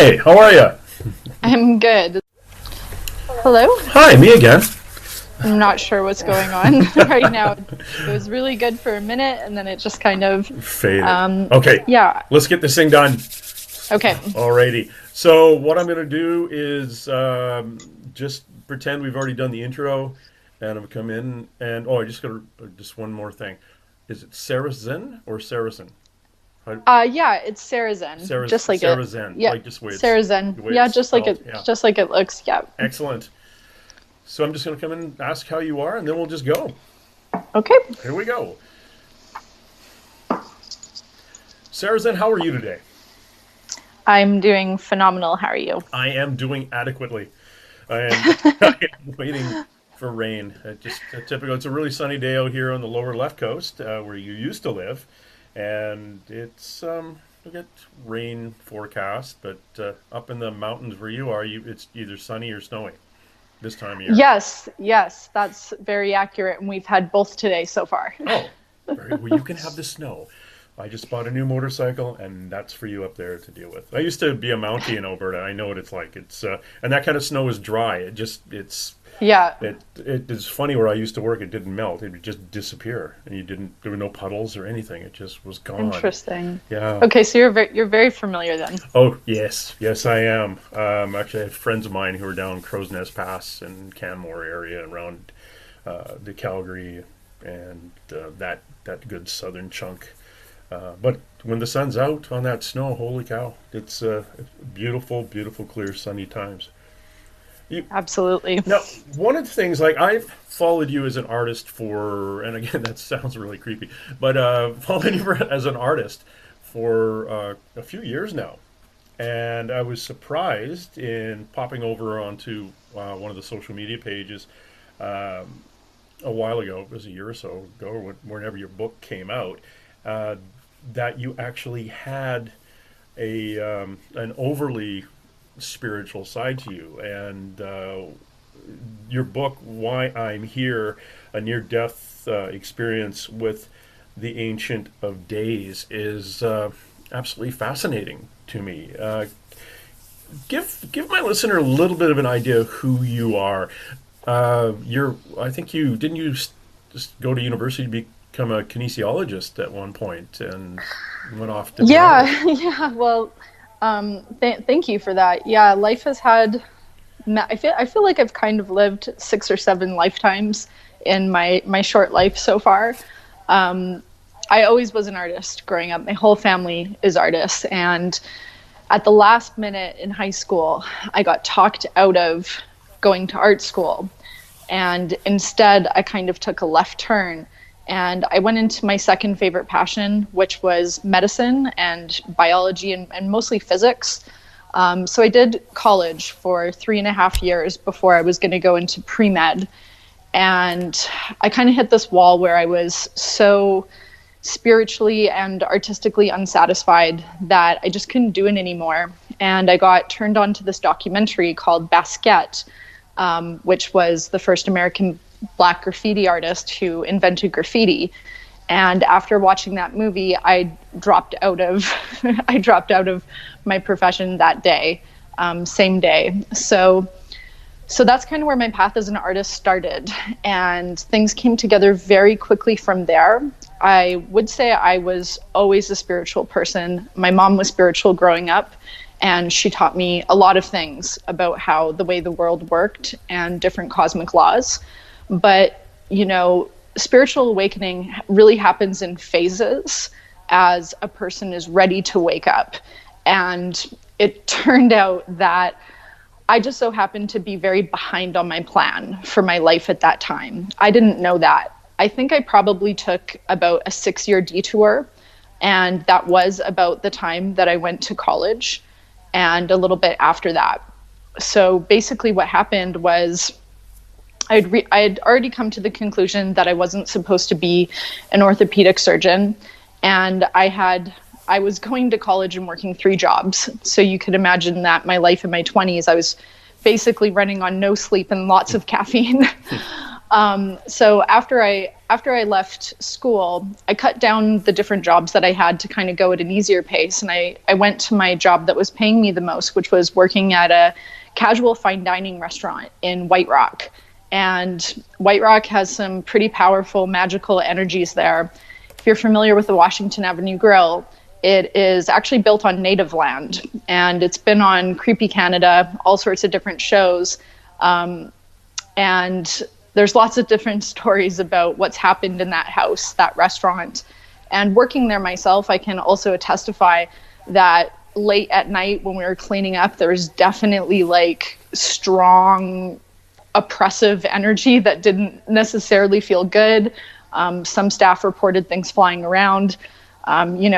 Hi, how are you? I'm good. Hello? Hi, me again. I'm not sure what's going on right now. It was really good for a minute and then it just kind of, Faded. Okay, yeah. let's get this thing done. Okay. Alrighty. So what I'm going to do is just pretend we've already done the intro, and I'm going to come in and I just got just one more thing. Is it Sarazen or Saracen? Yeah, it's Sarazen, just like it. Sarazen, Yeah, like just Sarazen. the way Yeah, it's spelled. Yeah. just like it looks. Yeah. Excellent. So I'm just going to come in and ask how you are, and then we'll just go. Okay. Here we go. Sarazen, how are you today? I'm doing phenomenal. How are you? I am doing adequately. I am waiting for rain. Typical. It's a really sunny day out here on the lower left coast, where you used to live, and it's we get rain forecast. But up in the mountains where you are, it's either sunny or snowy this time of year. Yes, that's very accurate, and we've had both today so far. Oh, well, you can have the snow. I just bought a new motorcycle, and that's for you up there to deal with. I used to be a Mountie in Alberta. I know what it's like. It's and that kind of snow is dry. Yeah. It is funny where I used to work. It didn't melt. It would just disappear, and there were no puddles or anything. It just was gone. Interesting. Yeah. Okay, so you're very familiar then. Oh yes, I am. Actually, I have friends of mine who are down Crow's Nest Pass and Canmore area around the Calgary and that good southern chunk. But when the sun's out on that snow, holy cow, it's beautiful, beautiful, clear, sunny times. Absolutely. Now, one of the things, like I've followed you as an artist and again, that sounds really creepy, but followed you as an artist for a few years now. And I was surprised in popping over onto one of the social media pages a while ago, it was a year or so ago, or whenever your book came out, that you actually had an overly spiritual side to you, and your book, Why I'm Here, a near-death experience with the Ancient of Days, is absolutely fascinating to me. Give my listener a little bit of an idea of who you are. I think didn't you just go to university to become a kinesiologist at one point and went off to yeah. Well, thank you for that. Yeah, life has had. I feel like I've kind of lived 6 or 7 lifetimes in my short life so far. I always was an artist growing up. My whole family is artists, and at the last minute in high school, I got talked out of going to art school, and instead I kind of took a left turn. And I went into my second favorite passion, which was medicine and biology and mostly physics. So I did college for 3.5 years before I was going to go into pre-med. And I kind of hit this wall where I was so spiritually and artistically unsatisfied that I just couldn't do it anymore. And I got turned on to this documentary called Basquiat, which was the first American Black graffiti artist who invented graffiti. And after watching that movie, I dropped out of my profession that day, same day. So that's kind of where my path as an artist started, and things came together very quickly from there. I would say I was always a spiritual person. My mom was spiritual growing up, and she taught me a lot of things about how the way the world worked and different cosmic laws. But, spiritual awakening really happens in phases as a person is ready to wake up. And it turned out that I just so happened to be very behind on my plan for my life at that time. I didn't know that. I think I probably took about a 6-year detour, and that was about the time that I went to college and a little bit after that. So basically what happened was I had already come to the conclusion that I wasn't supposed to be an orthopedic surgeon, and I was going to college and working 3 jobs. So you could imagine that my life in my 20s, I was basically running on no sleep and lots of caffeine. So after I left school, I cut down the different jobs that I had to kind of go at an easier pace, and I went to my job that was paying me the most, which was working at a casual fine dining restaurant in White Rock. And White Rock has some pretty powerful magical energies there. If you're familiar with the Washington Avenue Grill, it is actually built on native land, and it's been on Creepy Canada, all sorts of different shows. And there's lots of different stories about what's happened in that house, that restaurant. And working there myself, I can also testify that late at night when we were cleaning up, there was definitely like strong, oppressive energy that didn't necessarily feel good. Some staff reported things flying around.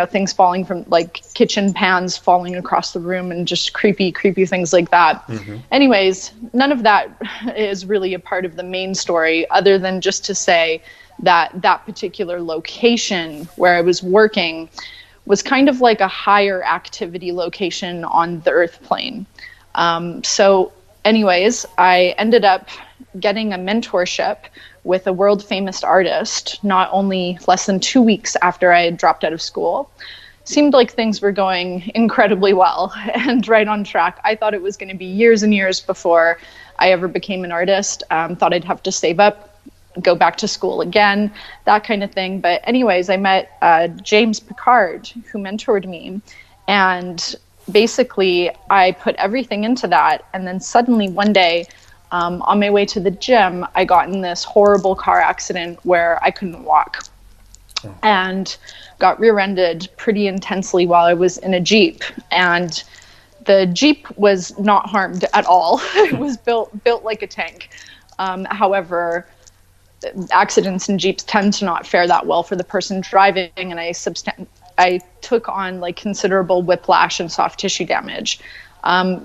Things falling from like kitchen pans falling across the room and just creepy things like that. Mm-hmm. Anyways, none of that is really a part of the main story, other than just to say that that particular location where I was working was kind of like a higher activity location on the earth plane. So anyways, I ended up getting a mentorship with a world famous artist, not only less than 2 weeks after I had dropped out of school. Seemed like things were going incredibly well and right on track. I thought it was going to be years and years before I ever became an artist. Thought I'd have to save up, go back to school again, that kind of thing. But anyways, I met James Picard, who mentored me. And basically, I put everything into that. And then suddenly one day, on my way to the gym, I got in this horrible car accident where I couldn't walk and got rear-ended pretty intensely while I was in a Jeep. And the Jeep was not harmed at all. It was built like a tank. However, accidents in Jeeps tend to not fare that well for the person driving, and I took on like considerable whiplash and soft tissue damage.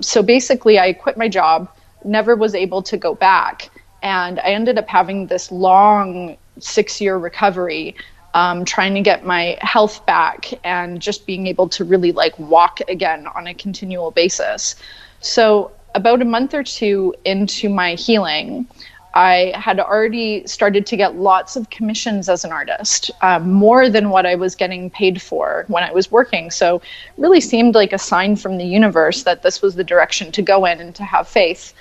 So basically, I quit my job, never was able to go back. And I ended up having this long 6-year recovery, trying to get my health back and just being able to really like walk again on a continual basis. So about a month or two into my healing, I had already started to get lots of commissions as an artist, more than what I was getting paid for when I was working. So it really seemed like a sign from the universe that this was the direction to go in and to have faith.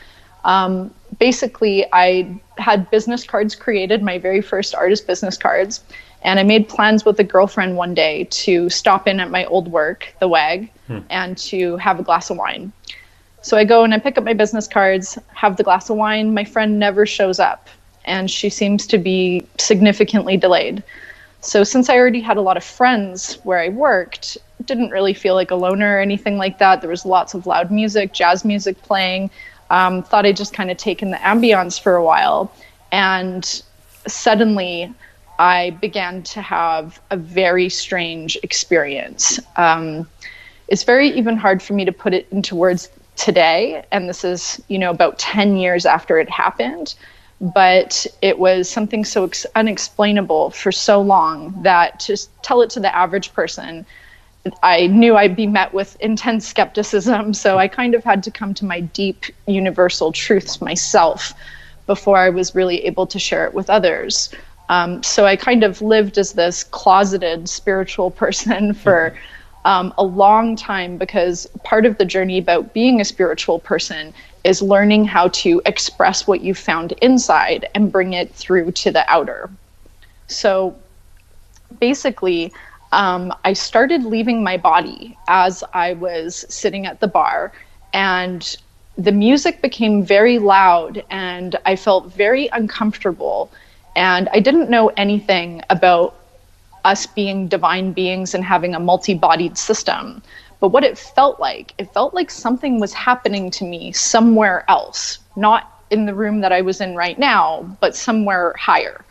Basically, I had business cards created, my very first artist business cards, and I made plans with a girlfriend one day to stop in at my old work, the WAG, and to have a glass of wine. So I go and I pick up my business cards, have the glass of wine. My friend never shows up, and she seems to be significantly delayed. So since I already had a lot of friends where I worked, didn't really feel like a loner or anything like that. There was lots of loud music, jazz music playing. Thought I'd just kind of taken the ambiance for a while. And suddenly I began to have a very strange experience. It's very even hard for me to put it into words today, and this is, about 10 years after it happened, but it was something so unexplainable for so long that to tell it to the average person, I knew I'd be met with intense skepticism. So I kind of had to come to my deep universal truths myself before I was really able to share it with others. So I kind of lived as this closeted spiritual person for a long time, because part of the journey about being a spiritual person is learning how to express what you found inside and bring it through to the outer. So basically, I started leaving my body as I was sitting at the bar, and the music became very loud and I felt very uncomfortable, and I didn't know anything about us being divine beings and having a multi-bodied system. But what it felt like something was happening to me somewhere else, not in the room that I was in right now, but somewhere higher.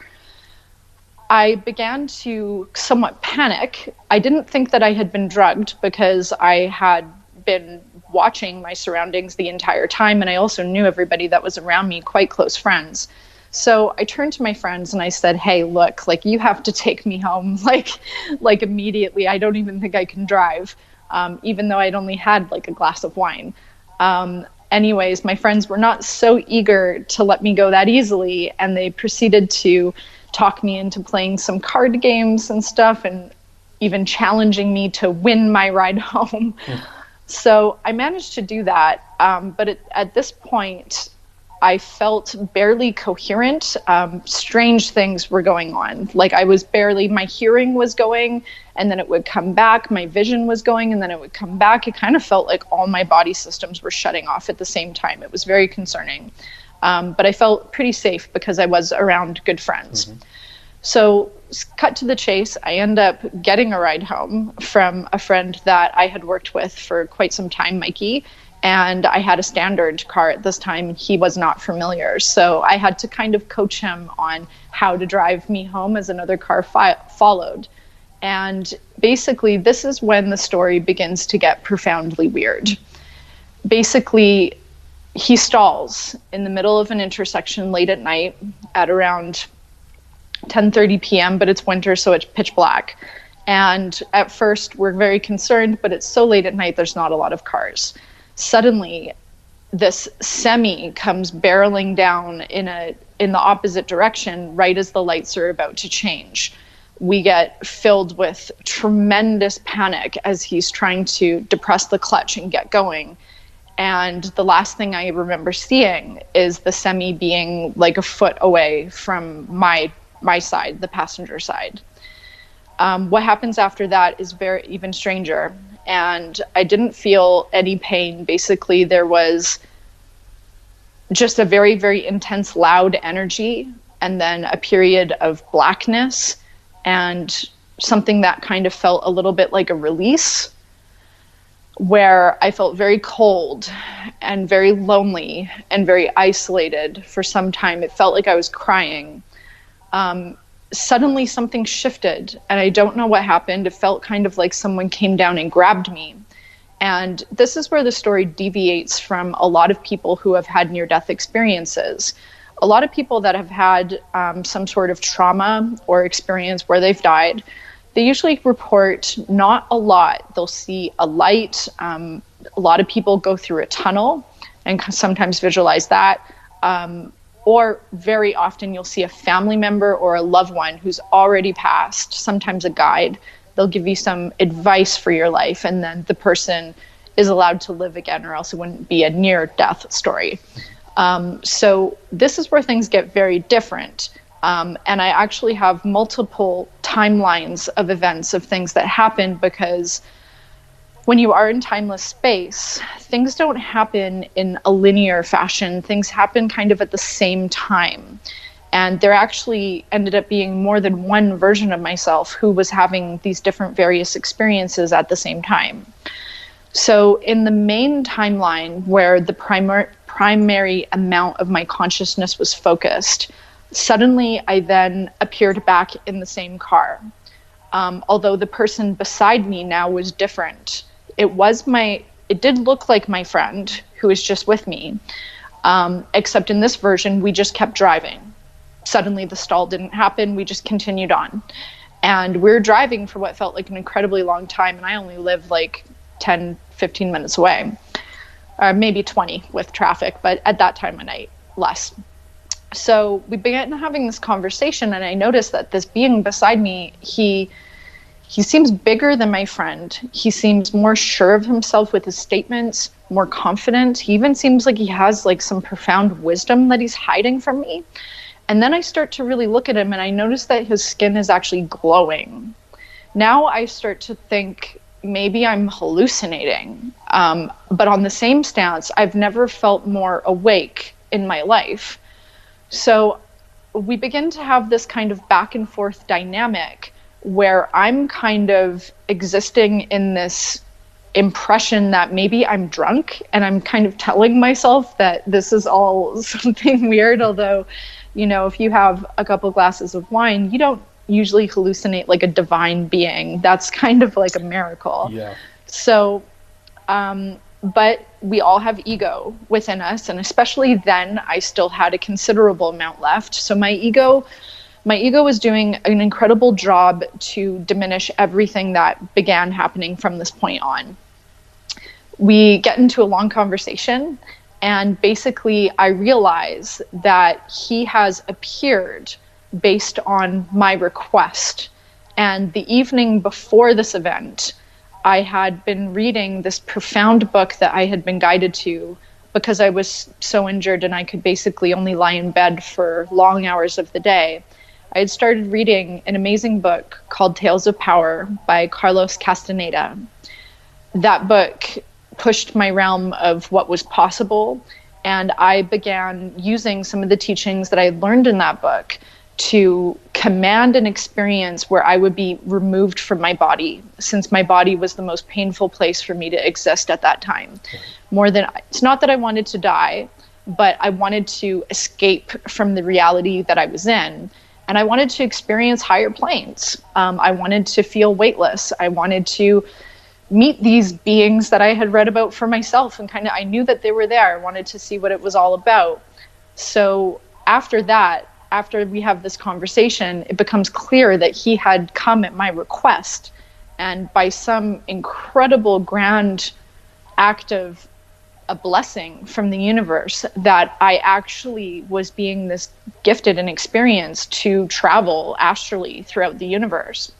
I began to somewhat panic. I didn't think that I had been drugged because I had been watching my surroundings the entire time, and I also knew everybody that was around me, quite close friends. So I turned to my friends and I said, hey, look, like, you have to take me home, like immediately. I don't even think I can drive, even though I'd only had like a glass of wine. Anyways, my friends were not so eager to let me go that easily, and they proceeded to talk me into playing some card games and stuff, and even challenging me to win my ride home. So I managed to do that, but at this point, I felt barely coherent. Strange things were going on. Like my hearing was going and then it would come back. My vision was going and then it would come back. It kind of felt like all my body systems were shutting off at the same time. It was very concerning. But I felt pretty safe because I was around good friends. Mm-hmm. So cut to the chase, I end up getting a ride home from a friend that I had worked with for quite some time, Mikey. And I had a standard car at this time. He was not familiar. So I had to kind of coach him on how to drive me home as another car followed. And basically, this is when the story begins to get profoundly weird. Basically, he stalls in the middle of an intersection late at night at around 10:30 p.m., but it's winter, so it's pitch black. And at first, we're very concerned, but it's so late at night, there's not a lot of cars. Suddenly, this semi comes barreling down in the opposite direction right as the lights are about to change. We get filled with tremendous panic as he's trying to depress the clutch and get going. And the last thing I remember seeing is the semi being like a foot away from my side, the passenger side. What happens after that is even stranger. And I didn't feel any pain. Basically, there was just a very, very intense, loud energy, and then a period of blackness, and something that kind of felt a little bit like a release, where I felt very cold and very lonely and very isolated for some time. It felt like I was crying. Suddenly something shifted and I don't know what happened. It felt kind of like someone came down and grabbed me. And this is where the story deviates from a lot of people who have had near-death experiences. A lot of people that have had some sort of trauma or experience where they've died, they usually report not a lot. They'll see a light. A lot of people go through a tunnel and sometimes visualize that. Or very often you'll see a family member or a loved one who's already passed, sometimes a guide. They'll give you some advice for your life, and then the person is allowed to live again, or else it wouldn't be a near-death story. So this is where things get very different. And I actually have multiple timelines of events of things that happen, because when you are in timeless space, things don't happen in a linear fashion. Things happen kind of at the same time. And there actually ended up being more than one version of myself who was having these different various experiences at the same time. So in the main timeline, where the primary amount of my consciousness was focused, suddenly I then appeared back in the same car. Although the person beside me now was different. It did look like my friend who was just with me, except in this version, we just kept driving. Suddenly the stall didn't happen, we just continued on. And we were driving for what felt like an incredibly long time, and I only lived like 10, 15 minutes away, or maybe 20 with traffic, but at that time of night, less. So we began having this conversation, and I noticed that this being beside me, he seems bigger than my friend. He seems more sure of himself with his statements, more confident. He even seems like he has like some profound wisdom that he's hiding from me. And then I start to really look at him, and I notice that his skin is actually glowing. Now I start to think maybe I'm hallucinating. But on the same stance, I've never felt more awake in my life. So we begin to have this kind of back and forth dynamic where I'm kind of existing in this impression that maybe I'm drunk, and I'm kind of telling myself that this is all something weird. Although, if you have a couple glasses of wine, you don't usually hallucinate like a divine being. That's kind of like a miracle. Yeah. So, but we all have ego within us, and especially then I still had a considerable amount left. So my ego was doing an incredible job to diminish everything that began happening from this point on. We get into a long conversation, And basically, I realize that he has appeared based on my request. And the evening before this event, I had been reading this profound book that I had been guided to because I was so injured and I could basically only lie in bed for long hours of the day. I had started reading an amazing book called Tales of Power by Carlos Castaneda. That book pushed my realm of what was possible, and I began using some of the teachings that I had learned in that book to command an experience where I would be removed from my body, since my body was the most painful place for me to exist at that time. It's not that I wanted to die, but I wanted to escape from the reality that I was in. And I wanted to experience higher planes. I wanted to feel weightless. I wanted to meet these beings that I had read about for myself, and I knew that they were there. I wanted to see what it was all about. So after that, after we have this conversation, it becomes clear that he had come at my request, and by some incredible grand act of a blessing from the universe, that I actually was being this gifted and experienced to travel astrally throughout the universe.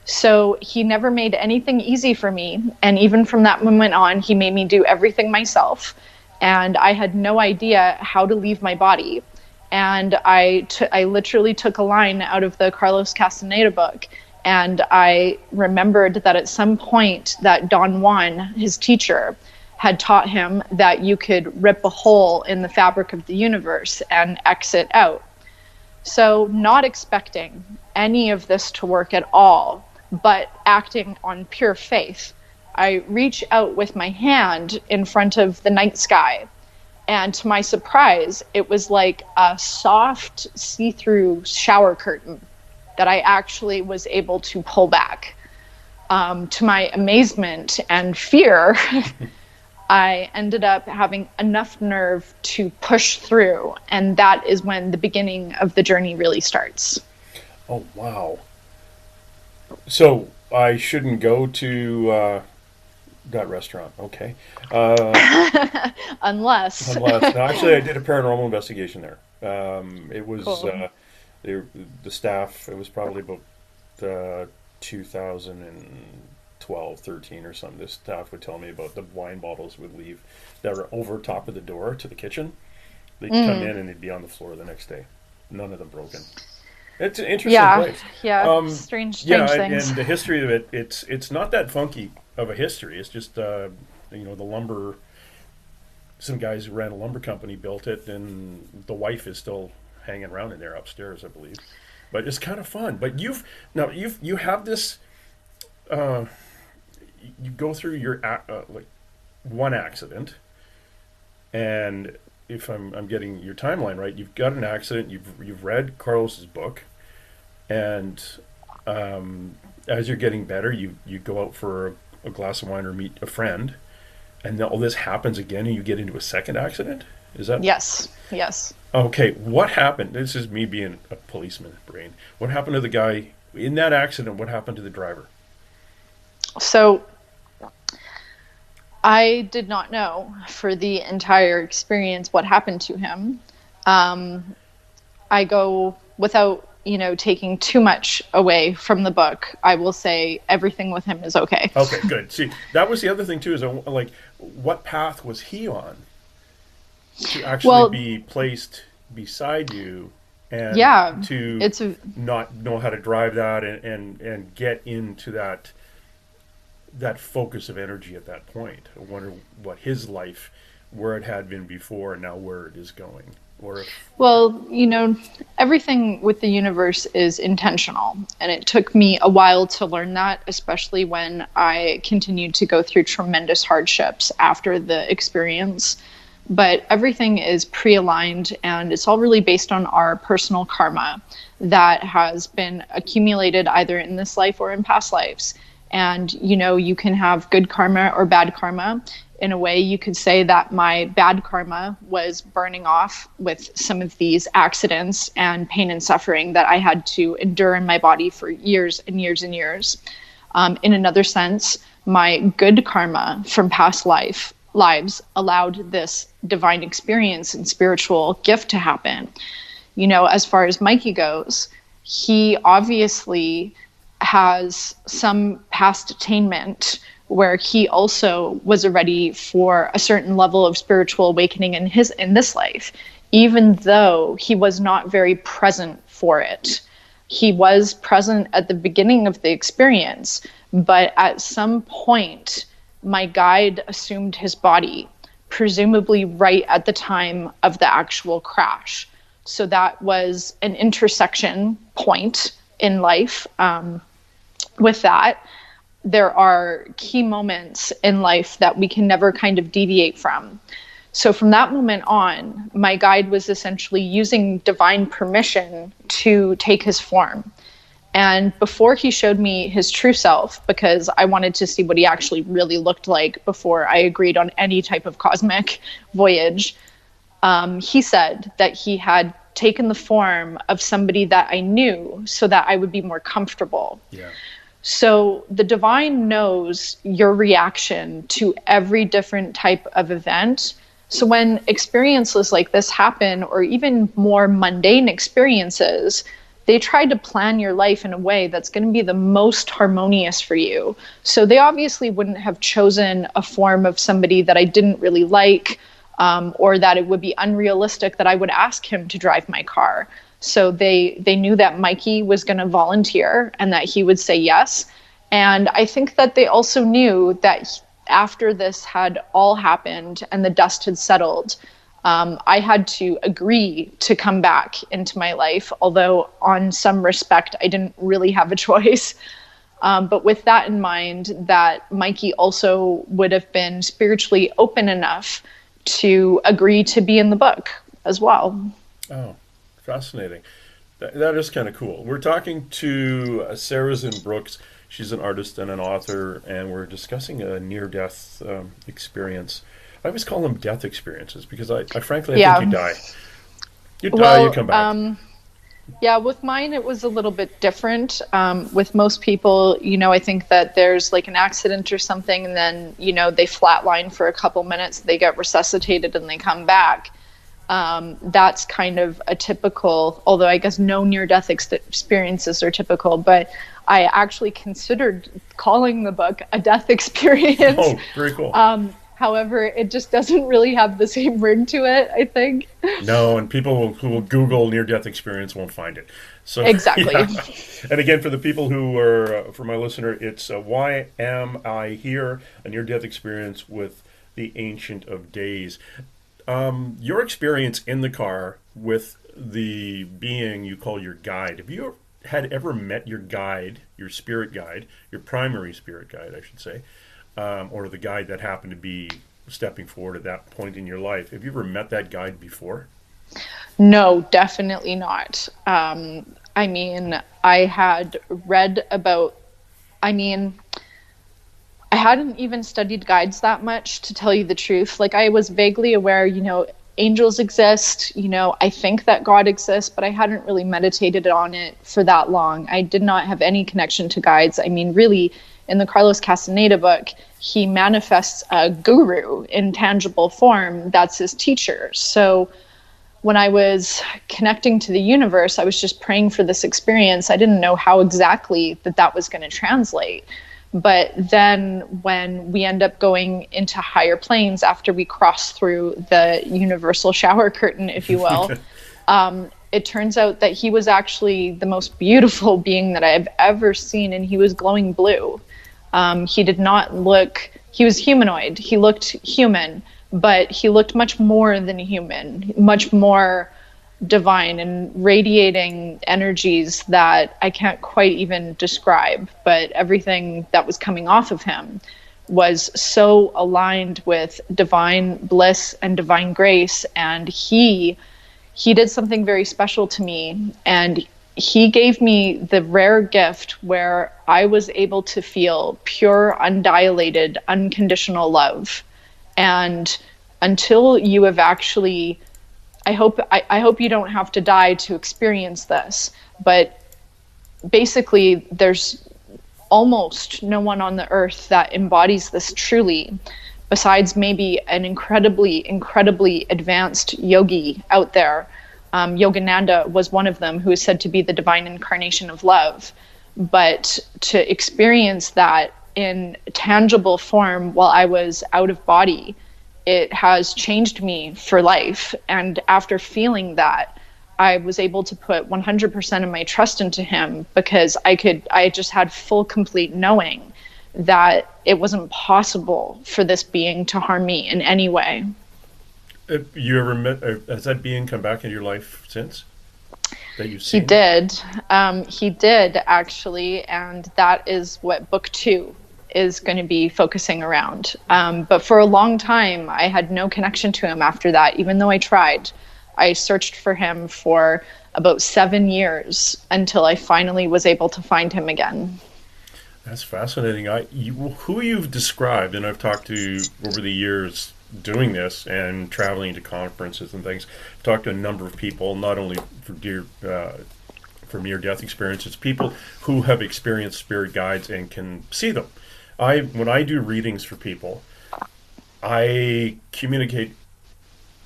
So he never made anything easy for me. And even from that moment on, he made me do everything myself. And I had no idea how to leave my body. And I literally took a line out of the Carlos Castaneda book. And I remembered that at some point that Don Juan, his teacher, had taught him that you could rip a hole in the fabric of the universe and exit out. So not expecting any of this to work at all, but acting on pure faith, I reach out with my hand in front of the night sky. And to my surprise, it was like a soft see-through shower curtain that I actually was able to pull back. To my amazement and fear, I ended up having enough nerve to push through. And that is when the beginning of the journey really starts. Oh, wow. So I shouldn't go to that restaurant, okay? Unless. No, actually, I did a paranormal investigation there. It was Cool. the staff. It was probably about 2012, 13 or something. The staff would tell me about the wine bottles would leave that were over top of the door to the kitchen. They'd come in and they'd be on the floor the next day. None of them broken. It's an interesting place. Yeah, strange things. And the history of it, it's not that funky of a history. It's just the lumber. Some guys who ran a lumber company built it, and the wife is still hanging around in there upstairs, I believe. But it's kind of fun. But you have this. You go through your like one accident, and if I'm getting your timeline right, you've got an accident. You've read Carlos's book, and as you're getting better, you go out for a glass of wine or meet a friend, and then all this happens again, and you get into a second accident. Is that? Yes. Okay, what happened? This is me being a policeman brain. What happened to the guy in that accident? What happened to the driver? So I did not know for the entire experience what happened to him. I go without, taking too much away from the book. I will say everything with him is okay. Okay, good. See, that was the other thing too. Is like, what path was he on to actually be placed beside you, and to not know how to drive that and get into that focus of energy at that point. I wonder what his life, where it had been before, and now where it is going. Well, everything with the universe is intentional. And it took me a while to learn that, especially when I continued to go through tremendous hardships after the experience. But everything is pre-aligned, and it's all really based on our personal karma that has been accumulated either in this life or in past lives. And, you can have good karma or bad karma. In a way, you could say that my bad karma was burning off with some of these accidents and pain and suffering that I had to endure in my body for years and years and years. In another sense, my good karma from past life lives allowed this divine experience and spiritual gift to happen. You know, as far as Mikey goes, he obviously has some past attainment where he also was ready for a certain level of spiritual awakening in this life, even though he was not very present for it. He was present at the beginning of the experience, but at some point, my guide assumed his body, presumably right at the time of the actual crash. So that was an intersection point in life. With that, there are key moments in life that we can never kind of deviate from. So from that moment on, my guide was essentially using divine permission to take his form. And before he showed me his true self, because I wanted to see what he actually really looked like before I agreed on any type of cosmic voyage, he said that he had taken the form of somebody that I knew so that I would be more comfortable. Yeah. So the divine knows your reaction to every different type of event. So when experiences like this happen, or even more mundane experiences, they try to plan your life in a way that's going to be the most harmonious for you. So they obviously wouldn't have chosen a form of somebody that I didn't really like, or that it would be unrealistic that I would ask him to drive my car. So they knew that Mikey was going to volunteer and that he would say yes. And I think that they also knew that after this had all happened and the dust had settled, I had to agree to come back into my life, although on some respect, I didn't really have a choice. But with that in mind, that Mikey also would have been spiritually open enough to agree to be in the book as well. Oh, fascinating. That is kind of cool. We're talking to Sarazen Brooks. She's an artist and an author, and we're discussing a near-death experience. I always call them death experiences because I frankly think you die. You die, you come back. Yeah, with mine, it was a little bit different. With most people, you know, I think that there's like an accident or something, and then, you know, they flatline for a couple minutes, they get resuscitated, and they come back. That's kind of a typical, although I guess no near-death experiences are typical, but I actually considered calling the book a death experience. Oh, very cool. However, it just doesn't really have the same ring to it, I think. No, and people who will Google near-death experience won't find it. So exactly. Yeah. And again, for the people who are, for my listener, it's Why Am I Here? A near-death experience with the Ancient of Days. Your experience in the car with the being you call your guide, have you had ever met your guide, your spirit guide, your primary spirit guide, I should say, or the guide that happened to be stepping forward at that point in your life? Have you ever met that guide before? No, definitely not. I mean, I had read about, I hadn't even studied guides that much, to tell you the truth. Like, I was vaguely aware, you know, angels exist, you know, I think that God exists, but I hadn't really meditated on it for that long. I did not have any connection to guides. I mean, really, in the Carlos Castaneda book, he manifests a guru in tangible form. That's his teacher. So when I was connecting to the universe, I was just praying for this experience. I didn't know how exactly that was going to translate. But then when we end up going into higher planes after we cross through the universal shower curtain, if you will, it turns out that he was actually the most beautiful being that I've ever seen, and he was glowing blue. He did not look, he was humanoid. He looked human, but he looked much more than human, much more divine and radiating energies that I can't quite even describe, but everything that was coming off of him was so aligned with divine bliss and divine grace. And he did something very special to me, and he gave me the rare gift where I was able to feel pure, undilated, unconditional love. And until you have actually, I hope you don't have to die to experience this, but basically there's almost no one on the earth that embodies this truly. besides maybe an incredibly advanced yogi out there. Yogananda was one of them, who is said to be the divine incarnation of love. But to experience that in tangible form while I was out of body, it has changed me for life. And after feeling that, I was able to put 100% of my trust into him, because I just had full, complete knowing that it wasn't possible for this being to harm me in any way. Have you ever met, has that being come back into your life since that you've He seen? did. He did, actually. And that is what book 2 is going to be focusing around. But for a long time, I had no connection to him after that, even though I tried. I searched for him for about 7 years until I finally was able to find him again. That's fascinating. Who you've described, and I've talked to over the years doing this and traveling to conferences and things. I've talked to a number of people, not only for near-death experiences, people who have experienced spirit guides and can see them. When I do readings for people, I communicate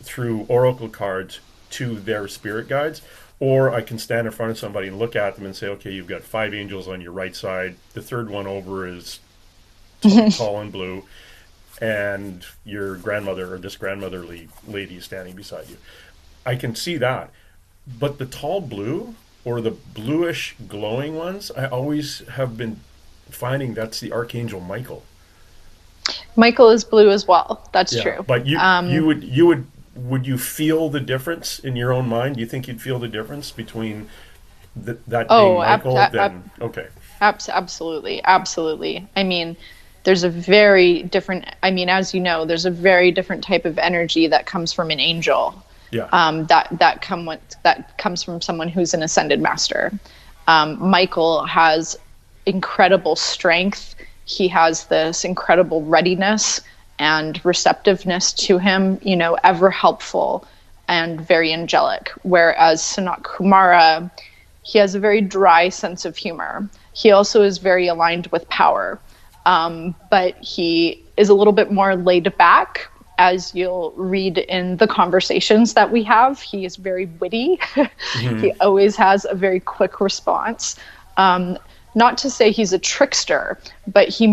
through oracle cards to their spirit guides, or I can stand in front of somebody and look at them and say, okay, you've got 5 angels on your right side. The third one over is tall and blue, and your grandmother or this grandmotherly lady is standing beside you. I can see that. But the tall blue or the bluish glowing ones, I always have been finding that's the Archangel Michael. Michael is blue as well. That's Yeah, true. but would you feel the difference in your own mind? Do you think you'd feel the difference between that being Oh, Michael? Then okay, absolutely. Absolutely. I mean, there's a very different, I mean, as you know, there's a very different type of energy that comes from an angel. yeah, That comes from someone who's an ascended master. Michael has incredible strength. He has this incredible readiness and receptiveness to him, ever helpful and very angelic. Whereas Sanat Kumara, he has a very dry sense of humor. He also is very aligned with power, but he is a little bit more laid back. As you'll read in the conversations that we have, he is very witty. Mm-hmm. He always has a very quick response. Not to say he's a trickster, but he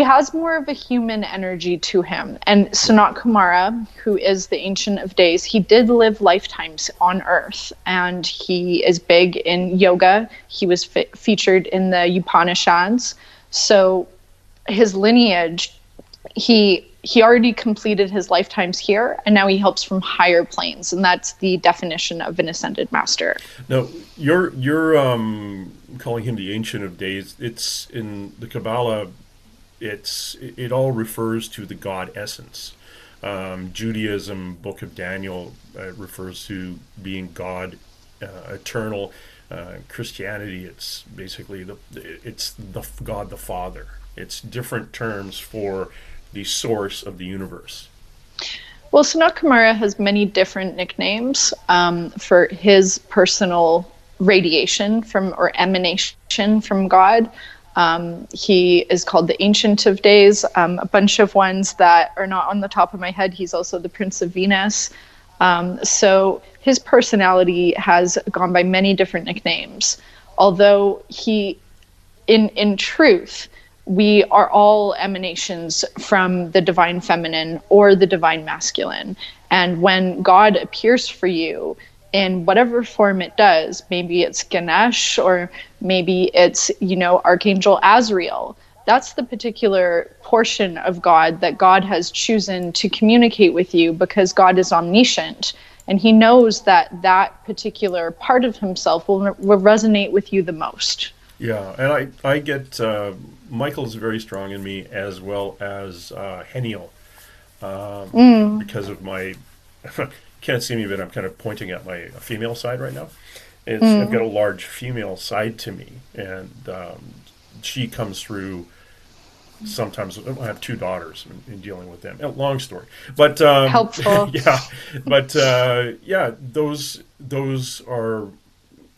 has more of a human energy to him. And Sanat Kumara, who is the Ancient of Days, he did live lifetimes on Earth, and he is big in yoga. He was featured in the Upanishads. So his lineage, he already completed his lifetimes here, and now he helps from higher planes, and that's the definition of an ascended master. Now, you're calling him the Ancient of Days. It's in the Kabbalah. It all refers to the God essence. Judaism, Book of Daniel, refers to being God, eternal. Christianity, it's basically it's the God the Father. It's different terms for the source of the universe. Well, Sanat Kumara has many different nicknames for his personal radiation or emanation from God. He is called the Ancient of Days. A bunch of ones that are not on the top of my head. He's also the Prince of Venus. So his personality has gone by many different nicknames. Although in truth, we are all emanations from the divine feminine or the divine masculine. And when God appears for you, in whatever form it does, maybe it's Ganesh or maybe it's, Archangel Azrael, that's the particular portion of God that God has chosen to communicate with you, because God is omniscient and he knows that particular part of himself will resonate with you the most. Yeah, and I get Michael's very strong in me, as well as Heniel, because of my can't see me, but I'm kind of pointing at my female side right now. I've got a large female side to me, and she comes through. Sometimes I have 2 daughters in dealing with them. Long story, but helpful. Yeah, but those are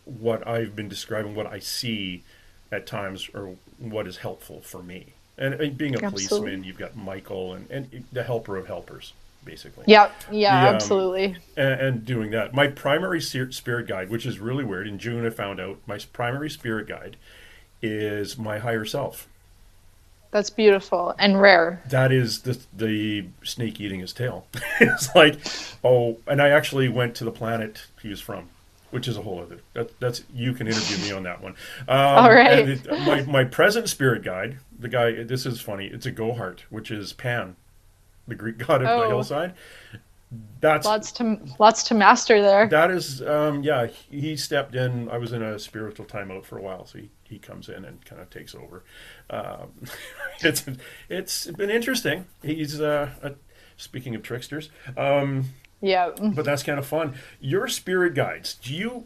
what I've been describing, what I see at times, or what is helpful for me. And being a Absolutely. policeman, you've got Michael and the helper of helpers, basically. Yeah, yeah, The absolutely. and doing that. My primary spirit guide, which is really weird. In June, I found out my primary spirit guide is my higher self. That's beautiful and rare. That is the snake eating his tail. It's like, oh, and I actually went to the planet he was from, which is a whole other. That's you can interview me on that one. All right. My present spirit guide, the guy. This is funny. It's a Gohart, which is Pan, the Greek god of the Oh, hillside. That's lots to master there. that is yeah. He stepped in. I was in a spiritual timeout for a while, so he comes in and kind of takes over. Um, it's it's been interesting. He's speaking of tricksters. Yeah. But that's kind of fun. Your spirit guides, do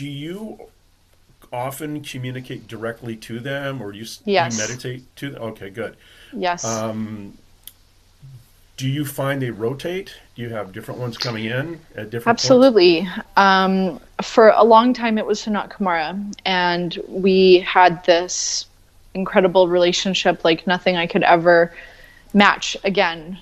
you often communicate directly to them, or do you Yes. meditate to them? Okay, good. Yes. Do you find they rotate? Do you have different ones coming in at different points? Absolutely. For a long time, it was Sanat Kumara, and we had this incredible relationship like nothing I could ever match again.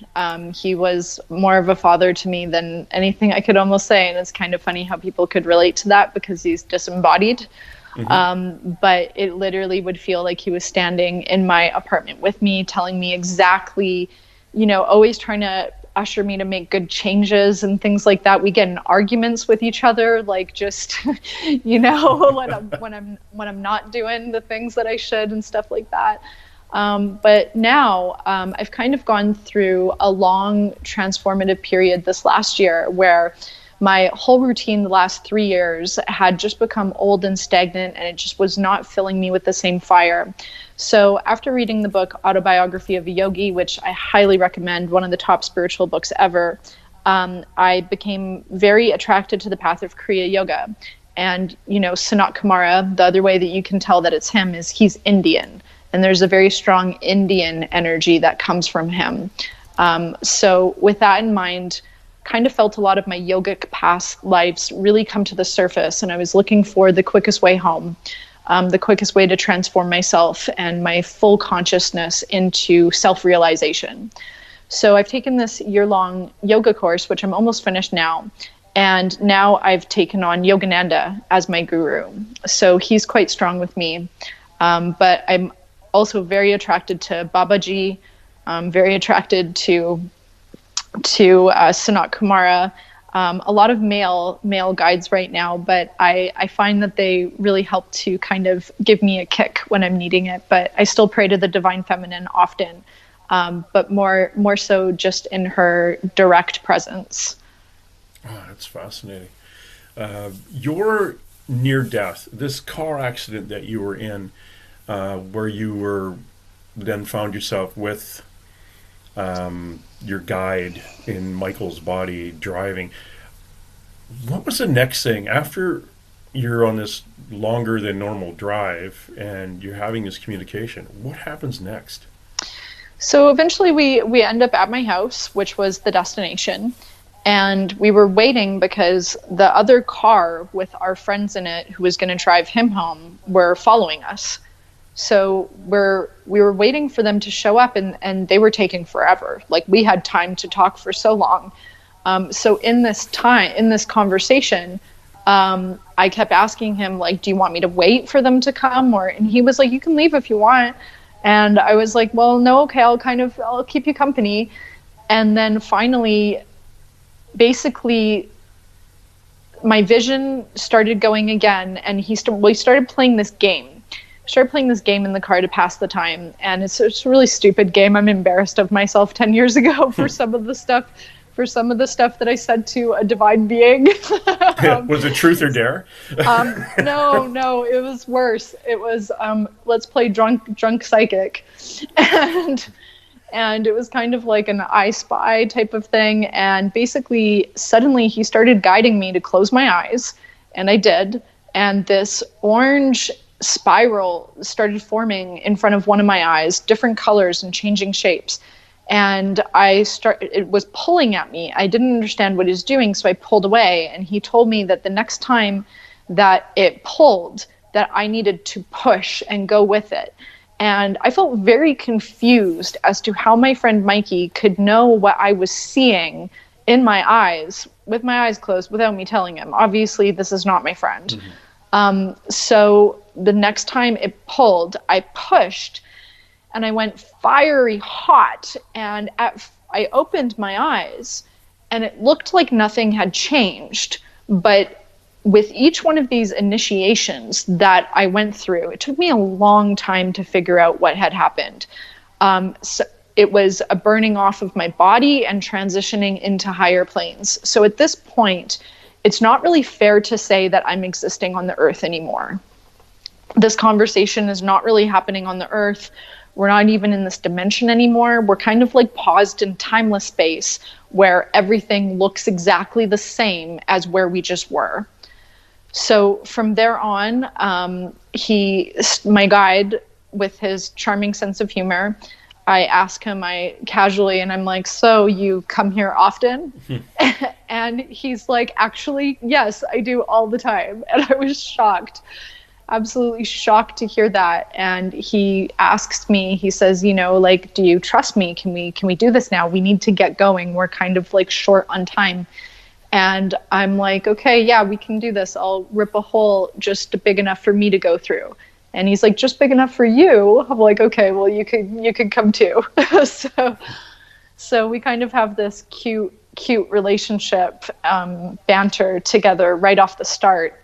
He was more of a father to me than anything I could almost say, and it's kind of funny how people could relate to that because he's disembodied. Hmm. But it literally would feel like he was standing in my apartment with me, telling me exactly, always trying to usher me to make good changes and things like that. We get in arguments with each other, like just, when I'm not doing the things that I should and stuff like that. But now I've kind of gone through a long transformative period this last year where my whole routine the last 3 years had just become old and stagnant, and it just was not filling me with the same fire. So after reading the book Autobiography of a Yogi, which I highly recommend, one of the top spiritual books ever, I became very attracted to the path of Kriya Yoga. And, Sanat Kumara, the other way that you can tell that it's him is he's Indian. And there's a very strong Indian energy that comes from him. So with that in mind, kind of felt a lot of my yogic past lives really come to the surface. And I was looking for the quickest way home, the quickest way to transform myself and my full consciousness into self-realization. So I've taken this year-long yoga course, which I'm almost finished now. And now I've taken on Yogananda as my guru. So he's quite strong with me. But I'm also very attracted to Babaji, very attracted to Sanat Kumara, a lot of male guides right now, but I find that they really help to kind of give me a kick when I'm needing it. But I still pray to the Divine Feminine often, but more so just in her direct presence. Oh, that's fascinating. Your near death, this car accident that you were in, where you were then found yourself with your guide in Michael's body driving. What was the next thing after you're on this longer than normal drive and you're having this communication? What happens next? So eventually we end up at my house, which was the destination. And we were waiting because the other car with our friends in it who was going to drive him home were following us. So we were waiting for them to show up, and they were taking forever. Like, we had time to talk for so long. So in this conversation, I kept asking him, like, do you want me to wait for them to come? And he was like, you can leave if you want. And I was like, well, no, okay, I'll keep you company. And then finally, basically, my vision started going again, and we started playing this game. Started playing this game in the car to pass the time, and it's a really stupid game. I'm embarrassed of myself 10 years ago for some of the stuff that I said to a divine being. Was it truth or dare? No, it was worse. It was let's play drunk psychic, and it was kind of like an I Spy type of thing. And basically, suddenly he started guiding me to close my eyes, and I did. And this orange spiral started forming in front of one of my eyes, different colors and changing shapes. And it was pulling at me. I didn't understand what it was doing, so I pulled away. And he told me that the next time that it pulled, that I needed to push and go with it. And I felt very confused as to how my friend Mikey could know what I was seeing in my eyes, with my eyes closed, without me telling him. Obviously, this is not my friend. So the next time it pulled, I pushed and I went fiery hot. And I opened my eyes and it looked like nothing had changed. But with each one of these initiations that I went through, it took me a long time to figure out what had happened. So it was a burning off of my body and transitioning into higher planes. So at this point, it's not really fair to say that I'm existing on the earth anymore. This conversation is not really happening on the earth. We're not even in this dimension anymore. We're kind of like paused in timeless space where everything looks exactly the same as where we just were. So from there on, my guide, with his charming sense of humor, I ask him, casually, and I'm like, so you come here often? And he's like, actually, yes, I do all the time. And I was shocked, absolutely shocked to hear that. And he asks me, he says, you know, like, do you trust me? Can we do this now? We need to get going. We're kind of like short on time. And I'm like, okay, yeah, we can do this. I'll rip a hole just big enough for me to go through. And he's like, just big enough for you? I'm like, okay, well, you could come too. So we kind of have this cute relationship, banter together right off the start.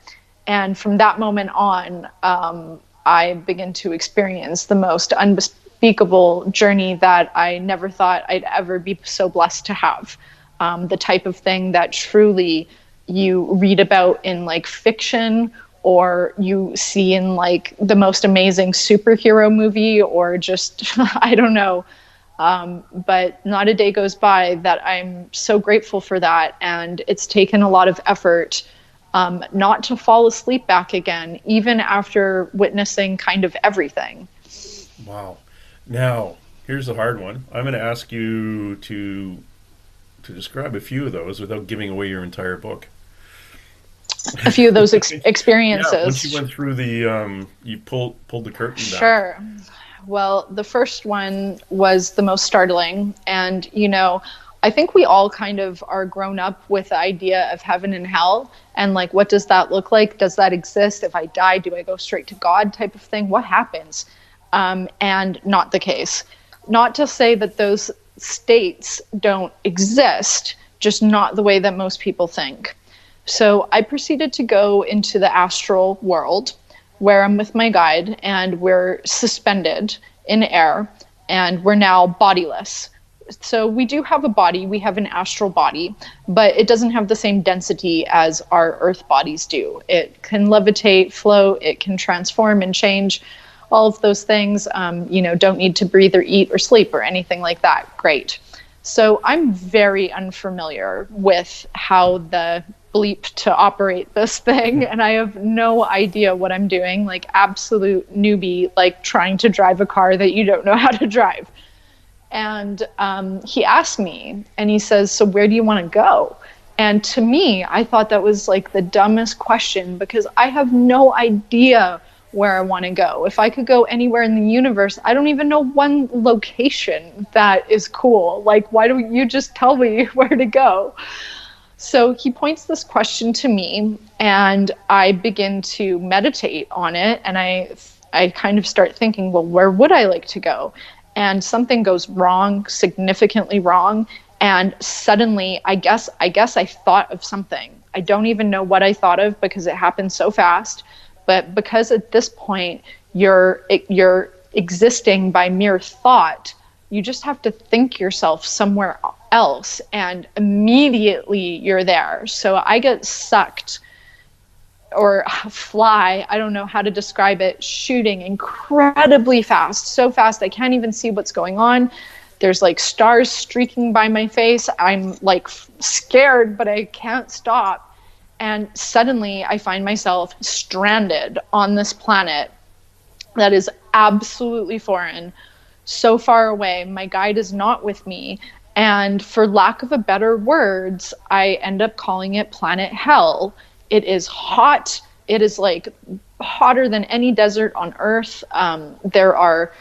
And from that moment on, I begin to experience the most unspeakable journey that I never thought I'd ever be so blessed to have. The type of thing that truly you read about in like fiction, or you see in like the most amazing superhero movie, or just, I don't know. But not a day goes by that I'm so grateful for that. And it's taken a lot of effort not to fall asleep back again, even after witnessing kind of everything. Wow. Now, here's the hard one. I'm going to ask you to describe a few of those without giving away your entire book. A few of those experiences. Yeah, once you went through you pulled the curtain down. Sure. Well, the first one was the most startling. And, you know, I think we all kind of are grown up with the idea of heaven and hell. And like, what does that look like? Does that exist? If I die, do I go straight to God type of thing? What happens? And not the case. Not to say that those states don't exist, just not the way that most people think. So I proceeded to go into the astral world where I'm with my guide and we're suspended in air and we're now bodiless. So we do have a body, we have an astral body, but it doesn't have the same density as our earth bodies do. It can levitate, float, it can transform and change. All of those things, don't need to breathe or eat or sleep or anything like that. Great. So I'm very unfamiliar with how the bleep to operate this thing, and I have no idea what I'm doing, like absolute newbie, like trying to drive a car that you don't know how to drive. And he asked me, and he says, so where do you want to go? And to me, I thought that was like the dumbest question, because I have no idea where I want to go. If I could go anywhere in the universe, I don't even know one location that is cool. Like, why don't you just tell me where to go? So he points this question to me, and I begin to meditate on it, and I kind of start thinking, well, where would I like to go? And something goes wrong, significantly wrong, and suddenly I guess I thought of something. I don't even know what I thought of because it happened so fast. But because at this point you're existing by mere thought, you just have to think yourself somewhere else and immediately you're there. So I get sucked or fly, I don't know how to describe it, shooting incredibly fast, so fast I can't even see what's going on. There's like stars streaking by my face. I'm like scared, but I can't stop. And suddenly I find myself stranded on this planet that is absolutely foreign, so far away. My guide is not with me. And for lack of a better words, I end up calling it planet hell. It is hot. It is like hotter than any desert on earth. There are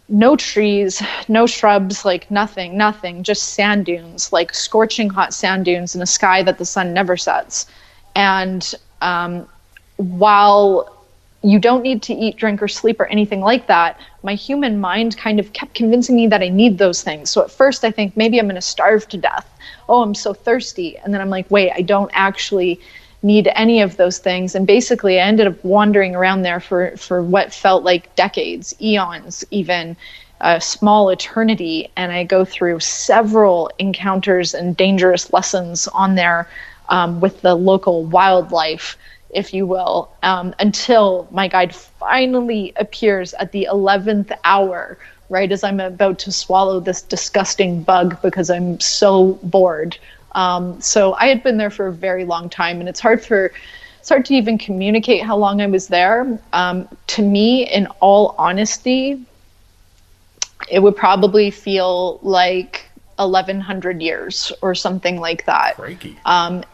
no trees, no shrubs, like nothing, just sand dunes, like scorching hot sand dunes in a sky that the sun never sets. And while you don't need to eat, drink, or sleep or anything like that, my human mind kind of kept convincing me that I need those things. So at first I think maybe I'm going to starve to death. Oh, I'm so thirsty. And then I'm like, wait, I don't actually need any of those things. And basically I ended up wandering around there for what felt like decades, eons, even a small eternity. And I go through several encounters and dangerous lessons on there with the local wildlife, if you will, until my guide finally appears at the 11th hour, right as I'm about to swallow this disgusting bug because I'm so bored. So I had been there for a very long time, and it's hard to even communicate how long I was there. To me, in all honesty, it would probably feel like 1100 years or something like that.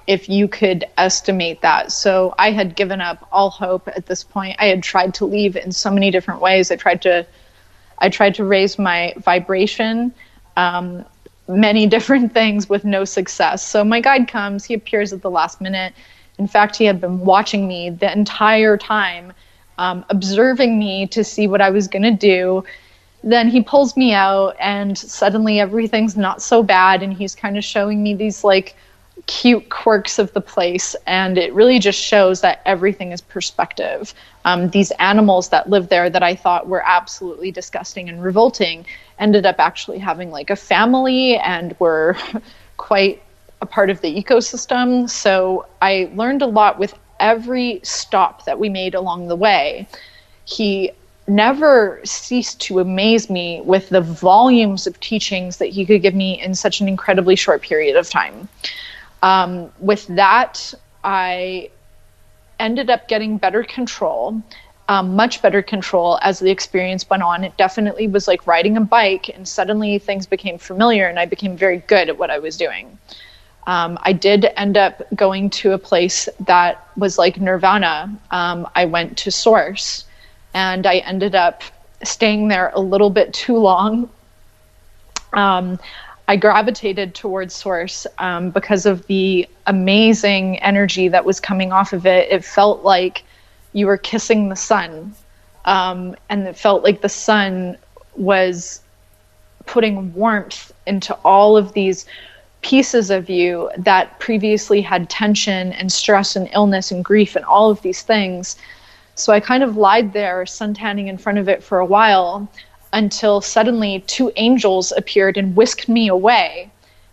If you could estimate that. So I had given up all hope at this point. I had tried to leave in so many different ways. I tried to raise my vibration, many different things with no success. So my guide comes, he appears at the last minute. In fact, he had been watching me the entire time, observing me to see what I was going to do. Then he pulls me out and suddenly everything's not so bad. And he's kind of showing me these like cute quirks of the place. And it really just shows that everything is perspective. These animals that live there that I thought were absolutely disgusting and revolting ended up actually having like a family and were quite a part of the ecosystem. So I learned a lot with every stop that we made along the way. He never ceased to amaze me with the volumes of teachings that he could give me in such an incredibly short period of time. With that, I ended up getting better control, much better control as the experience went on. It definitely was like riding a bike, and suddenly things became familiar and I became very good at what I was doing. I did end up going to a place that was like nirvana. I went to Source, and I ended up staying there a little bit too long. I gravitated towards Source because of the amazing energy that was coming off of it. It felt like you were kissing the sun. And it felt like the sun was putting warmth into all of these pieces of you that previously had tension and stress and illness and grief and all of these things. So I kind of lied there, suntanning in front of it for a while, until suddenly two angels appeared and whisked me away.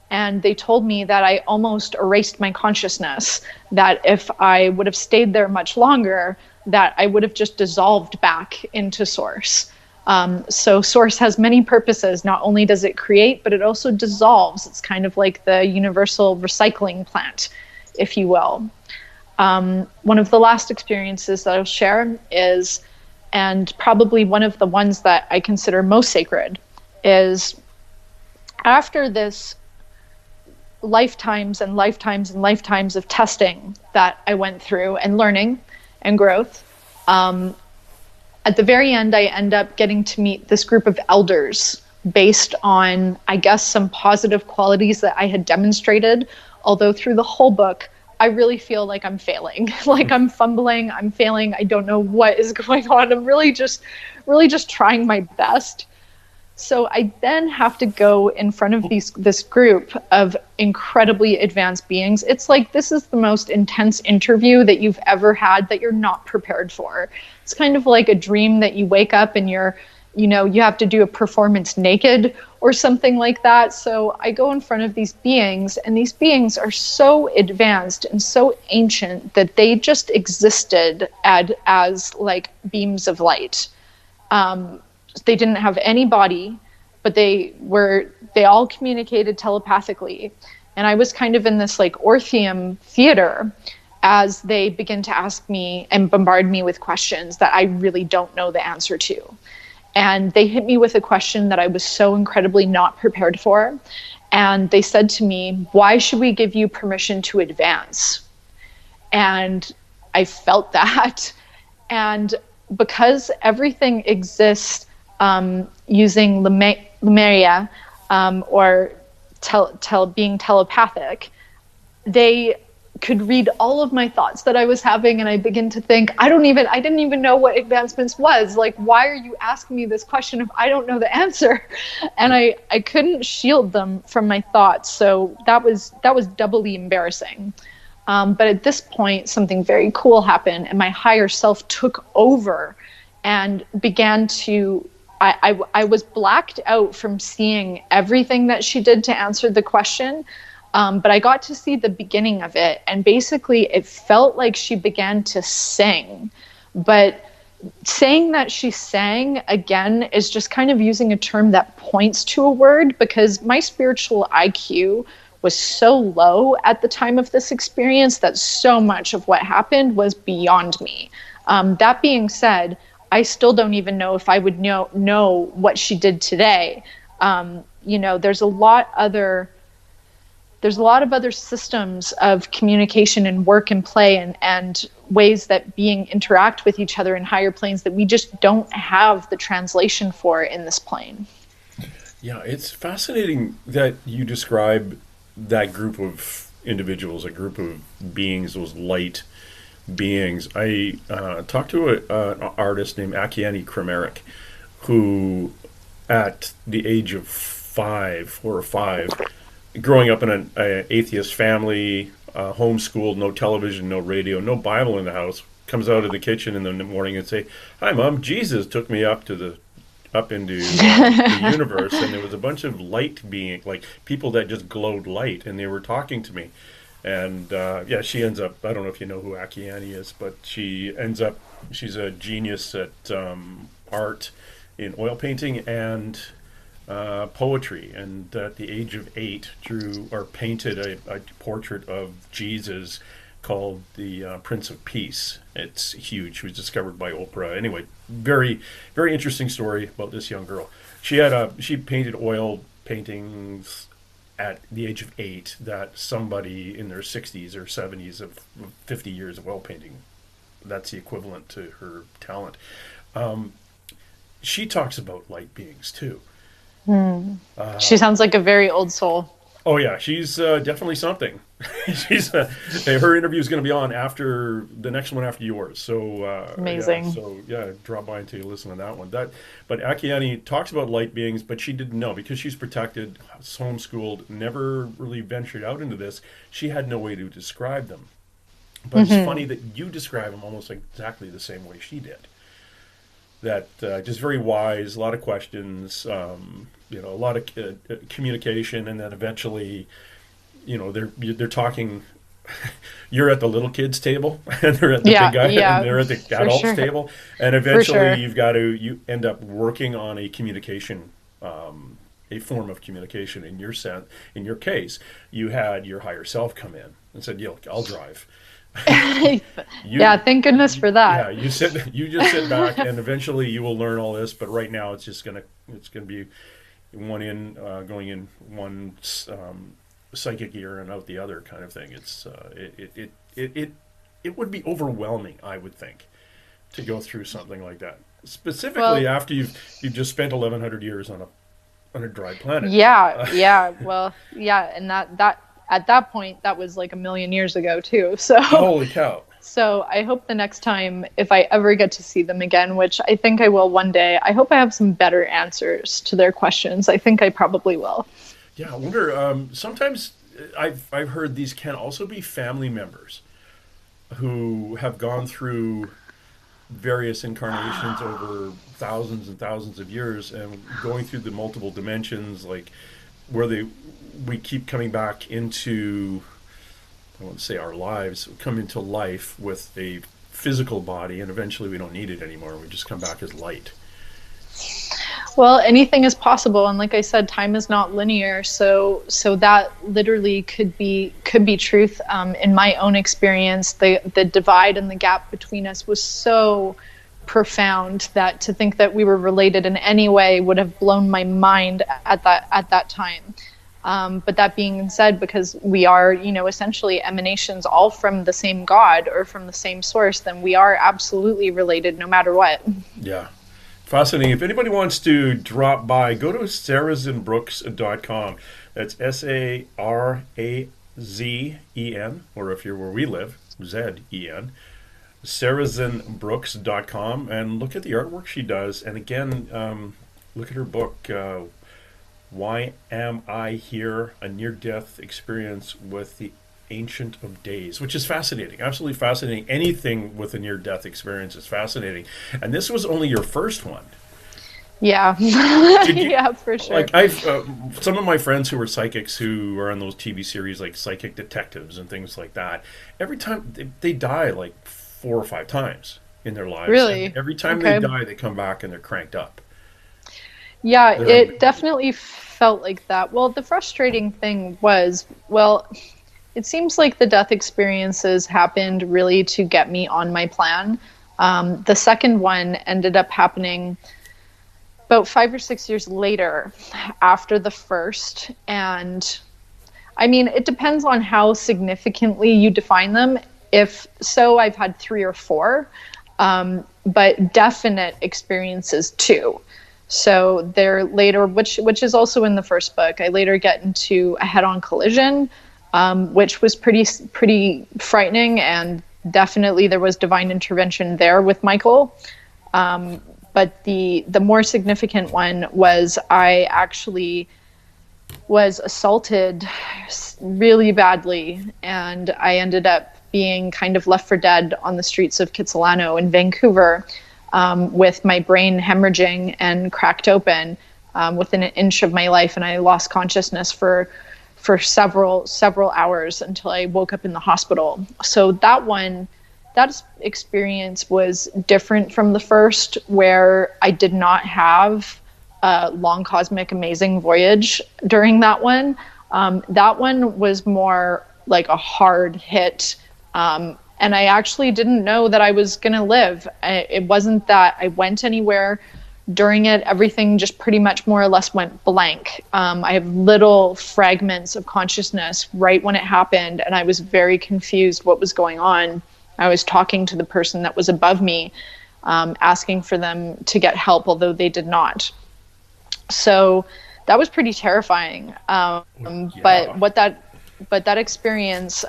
And they told me that I almost erased my consciousness, that if I would have stayed there much longer, that I would have just dissolved back into Source. So Source has many purposes. Not only does it create, but it also dissolves. It's kind of like the universal recycling plant, if you will. One of the last experiences that I'll share is, and probably one of the ones that I consider most sacred, is after this lifetimes and lifetimes and lifetimes of testing that I went through and learning and growth, at the very end, I end up getting to meet this group of elders based on, I guess, some positive qualities that I had demonstrated. Although through the whole book, I really feel like I'm failing, like I'm fumbling, I'm failing. I don't know what is going on. I'm really just trying my best. So I then have to go in front of this group of incredibly advanced beings. It's like, this is the most intense interview that you've ever had that you're not prepared for. It's kind of like a dream that you wake up and you have to do a performance naked or something like that. So I go in front of these beings, and these beings are so advanced and so ancient that they just existed as like beams of light. They didn't have any body, but they all communicated telepathically. And I was kind of in this like Orpheum theater as they begin to ask me and bombard me with questions that I really don't know the answer to. And they hit me with a question that I was so incredibly not prepared for. And they said to me, "Why should we give you permission to advance?" And I felt that. And because everything exists using Lemuria, or being telepathic, they could read all of my thoughts that I was having, and I begin to think, I didn't even know what advancements was. Like, why are you asking me this question if I don't know the answer? And I couldn't shield them from my thoughts, so that was doubly embarrassing. But at this point, something very cool happened, and my higher self took over and began to. I was blacked out from seeing everything that she did to answer the question. But I got to see the beginning of it, and basically it felt like she began to sing. But saying that she sang, again, is just kind of using a term that points to a word, because my spiritual IQ was so low at the time of this experience that so much of what happened was beyond me. That being said, I still don't even know if I would know what she did today. There's a lot of other systems of communication and work and play and ways that being interact with each other in higher planes that we just don't have the translation for in this plane. Yeah, it's fascinating that you describe that group of individuals, a group of beings, those light beings. I talked to an artist named Akiane Krameric, who at the age of 4 or 5, growing up in an atheist family, homeschooled, no television, no radio, no Bible in the house, comes out of the kitchen in the morning and say, "Hi, Mom, Jesus took me up into the universe, and there was a bunch of light being, like people that just glowed light, and they were talking to me." And she ends up, I don't know if you know who Akiane is, but she's a genius at art in oil painting and poetry, and at the age of 8 drew or painted a portrait of Jesus called the Prince of Peace. It's huge. It was discovered by Oprah. Anyway, very, very interesting story about this young girl. She painted oil paintings at the age of 8 that somebody in their 60s or 70s of 50 years of oil painting, that's the equivalent to her talent. She talks about light beings too. She sounds like a very old soul. Oh yeah, she's definitely something. Her interview is going to be on after the next one after yours. So amazing. Drop by and take a listen to that one. But Akiane talks about light beings, but she didn't know, because she's protected, homeschooled, never really ventured out into this. She had no way to describe them. But it's funny that you describe them almost exactly the same way she did. That just very wise, a lot of questions, a lot of communication, and then eventually, they're talking. You're at the little kids table, and they're at the big guy, and they're at the adults table, and eventually you end up working on a communication, a form of communication. In your case, you had your higher self come in and said, I'll drive." Thank goodness for that. Yeah, you just sit back, and eventually you will learn all this. But right now, it's gonna be one in going in one psychic ear and out the other kind of thing. It's it would be overwhelming, I would think, to go through something like that, specifically after you've just spent 1,100 years on a dry planet. And that. At that point, that was like 1 million years ago too. So holy cow. So I hope the next time, if I ever get to see them again, which I think I will one day, I hope I have some better answers to their questions. I think I probably will. Yeah, I wonder, sometimes I've heard these can also be family members who have gone through various incarnations over thousands and thousands of years, and going through the multiple dimensions, like where we keep coming back into, I won't say our lives, come into life with a physical body, and eventually we don't need it anymore. We just come back as light. Well, anything is possible, and like I said, time is not linear. So that literally could be truth. In my own experience, the divide and the gap between us was so profound that to think that we were related in any way would have blown my mind at that time. But that being said, because we are, essentially emanations all from the same God or from the same source, then we are absolutely related no matter what. Yeah. Fascinating. If anybody wants to drop by, go to sarazenbrooks.com. That's SARAZEN, or if you're where we live, ZEN. Sarazenbrooks.com, and look at the artwork she does. And again, look at her book, Why Am I Here? A Near-Death Experience with the Ancient of Days, which is fascinating, absolutely fascinating. Anything with a near-death experience is fascinating. And this was only your first one. Yeah. You, yeah, for sure. Like I've some of my friends who are psychics who are on those TV series like Psychic Detectives and things like that. Every time they die like 4 or 5 times in their lives. Really? And every time Okay. they die, they come back and they're cranked up. Yeah, it definitely felt like that. Well, the frustrating thing was, it seems like the death experiences happened really to get me on my plan. The second one ended up happening about 5 or 6 years later after the first. And I mean, it depends on how significantly you define them. If so, I've had 3 or 4, but definite experiences too. So they're later, which is also in the first book. I later get into a head-on collision, which was pretty frightening, and definitely there was divine intervention there with Michael. But the more significant one was I actually was assaulted really badly, and I ended up being kind of left for dead on the streets of Kitsilano in Vancouver, with my brain hemorrhaging and cracked open within an inch of my life, and I lost consciousness for several hours until I woke up in the hospital. So that experience was different from the first, where I did not have a long cosmic amazing voyage during that one. That one was more like a hard hit. And I actually didn't know that I was going to live. It wasn't that I went anywhere during it. Everything just pretty much more or less went blank. I have little fragments of consciousness right when it happened, and I was very confused what was going on. I was talking to the person that was above me, asking for them to get help, although they did not. So that was pretty terrifying. Yeah. But that experience,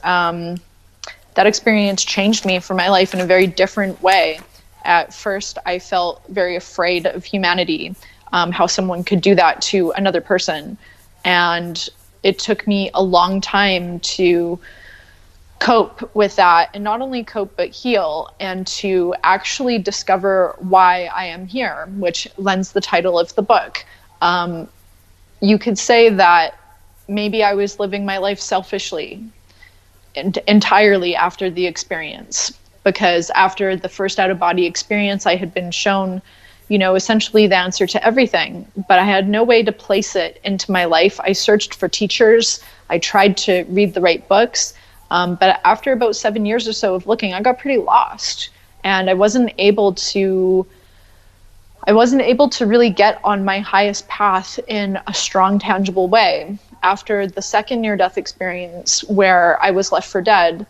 changed me for my life in a very different way. At first, I felt very afraid of humanity, how someone could do that to another person. And it took me a long time to cope with that, and not only cope, but heal, and to actually discover why I am here, which lends the title of the book. You could say that maybe I was living my life selfishly entirely after the experience, because after the first out-of-body experience, I had been shown, essentially the answer to everything, but I had no way to place it into my life. I searched for teachers. I tried to read the right books. But after about 7 years or so of looking, I got pretty lost, and I wasn't able to really get on my highest path in a strong, tangible way. After the second near-death experience, where I was left for dead,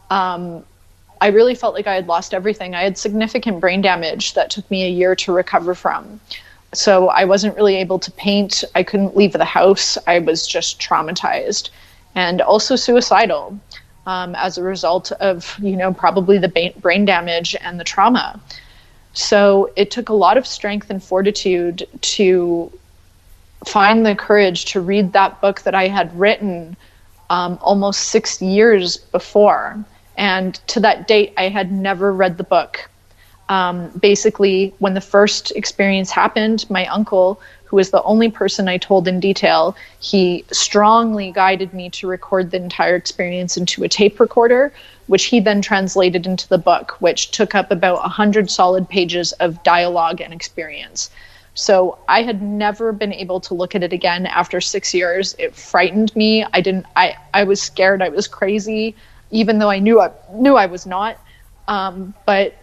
I really felt like I had lost everything. I had significant brain damage that took me a year to recover from. So I wasn't really able to paint. I couldn't leave the house. I was just traumatized, and also suicidal. As a result of, probably the brain damage and the trauma. So it took a lot of strength and fortitude to find the courage to read that book that I had written almost 6 years before. And to that date, I had never read the book. Basically, when the first experience happened, my uncle, who was the only person I told in detail, he strongly guided me to record the entire experience into a tape recorder, which he then translated into the book, which took up about 100 solid pages of dialogue and experience. So I had never been able to look at it again after 6 years. It frightened me. I was scared. I was crazy, even though I knew I was not. But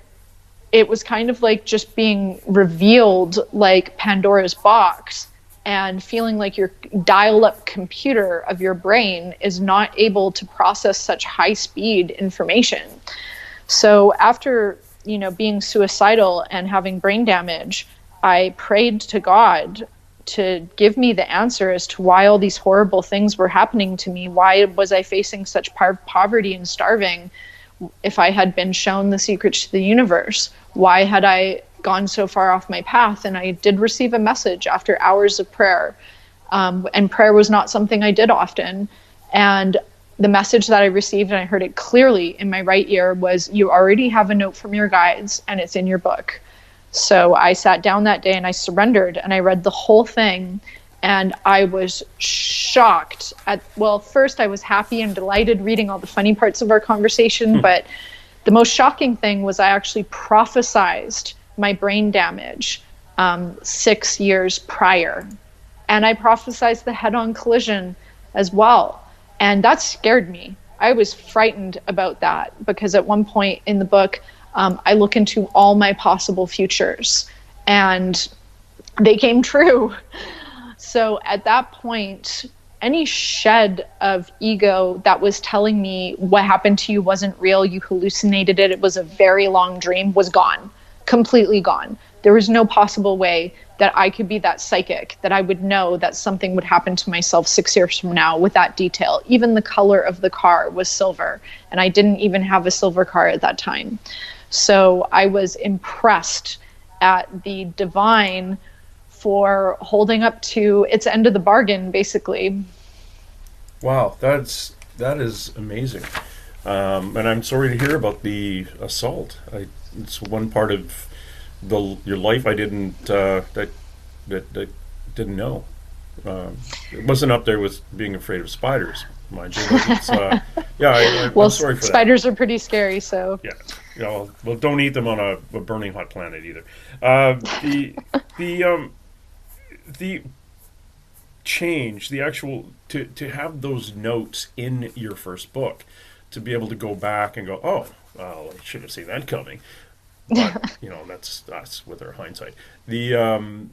it was kind of like just being revealed like Pandora's box, and feeling like your dial-up computer of your brain is not able to process such high-speed information. So after, being suicidal and having brain damage, I prayed to God to give me the answer as to why all these horrible things were happening to me. Why was I facing such poverty and starving if I had been shown the secrets to the universe? Why had I gone so far off my path? And I did receive a message after hours of prayer. And prayer was not something I did often. And the message that I received, and I heard it clearly in my right ear, was, you already have a note from your guides and it's in your book. So I sat down that day and I surrendered and I read the whole thing, and I was shocked first I was happy and delighted reading all the funny parts of our conversation, but the most shocking thing was I actually prophesized my brain damage 6 years prior. And I prophesized the head-on collision as well. And that scared me. I was frightened about that because at one point in the book, I look into all my possible futures and they came true. So at that point, any shed of ego that was telling me what happened to you wasn't real, you hallucinated it, it was a very long dream, was gone, completely gone. There was no possible way that I could be that psychic, that I would know that something would happen to myself 6 years from now with that detail. Even the color of the car was silver, and I didn't even have a silver car at that time. So I was impressed at the divine for holding up to its end of the bargain, basically. Wow, that is amazing. And I'm sorry to hear about the assault. It's one part of your life I didn't that didn't know. It wasn't up there with being afraid of spiders, mind you. But I'm sorry for that. Spiders are pretty scary, so. Yeah. Well, don't eat them on a burning hot planet either. The change, the actual to have those notes in your first book, to be able to go back and go, oh, well, I should have seen that coming. But that's us with our hindsight. The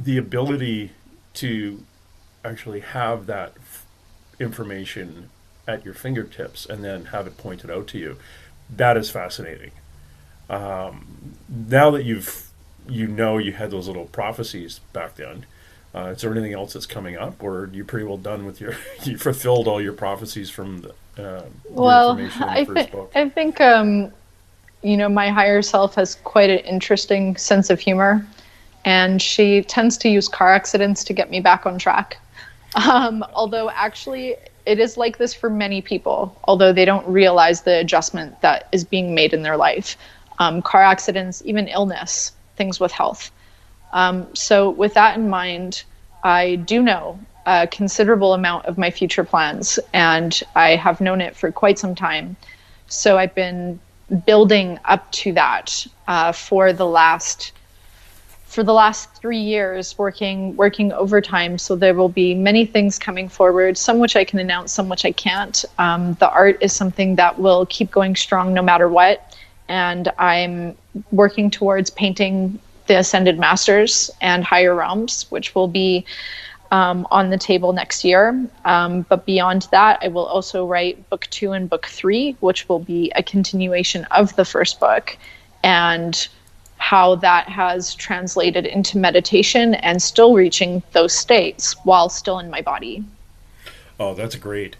ability to actually have that information at your fingertips and then have it pointed out to you, that is fascinating. Now that you had those little prophecies back then, is there anything else that's coming up, or are you pretty well done with you fulfilled all your prophecies from the information in the first book? I think my higher self has quite an interesting sense of humor, and she tends to use car accidents to get me back on track. Although actually it is like this for many people, although they don't realize the adjustment that is being made in their life. Car accidents, even illness, things with health. So with that in mind, I do know a considerable amount of my future plans, and I have known it for quite some time. So I've been building up to that for the last 3 years, working overtime. So there will be many things coming forward, some which I can announce, some which I can't. The art is something that will keep going strong no matter what. And I'm working towards painting the Ascended Masters and Higher Realms, which will be on the table next year. But beyond that, I will also write book 2 and book 3, which will be a continuation of the first book, and how that has translated into meditation and still reaching those states while still in my body. Oh, that's great.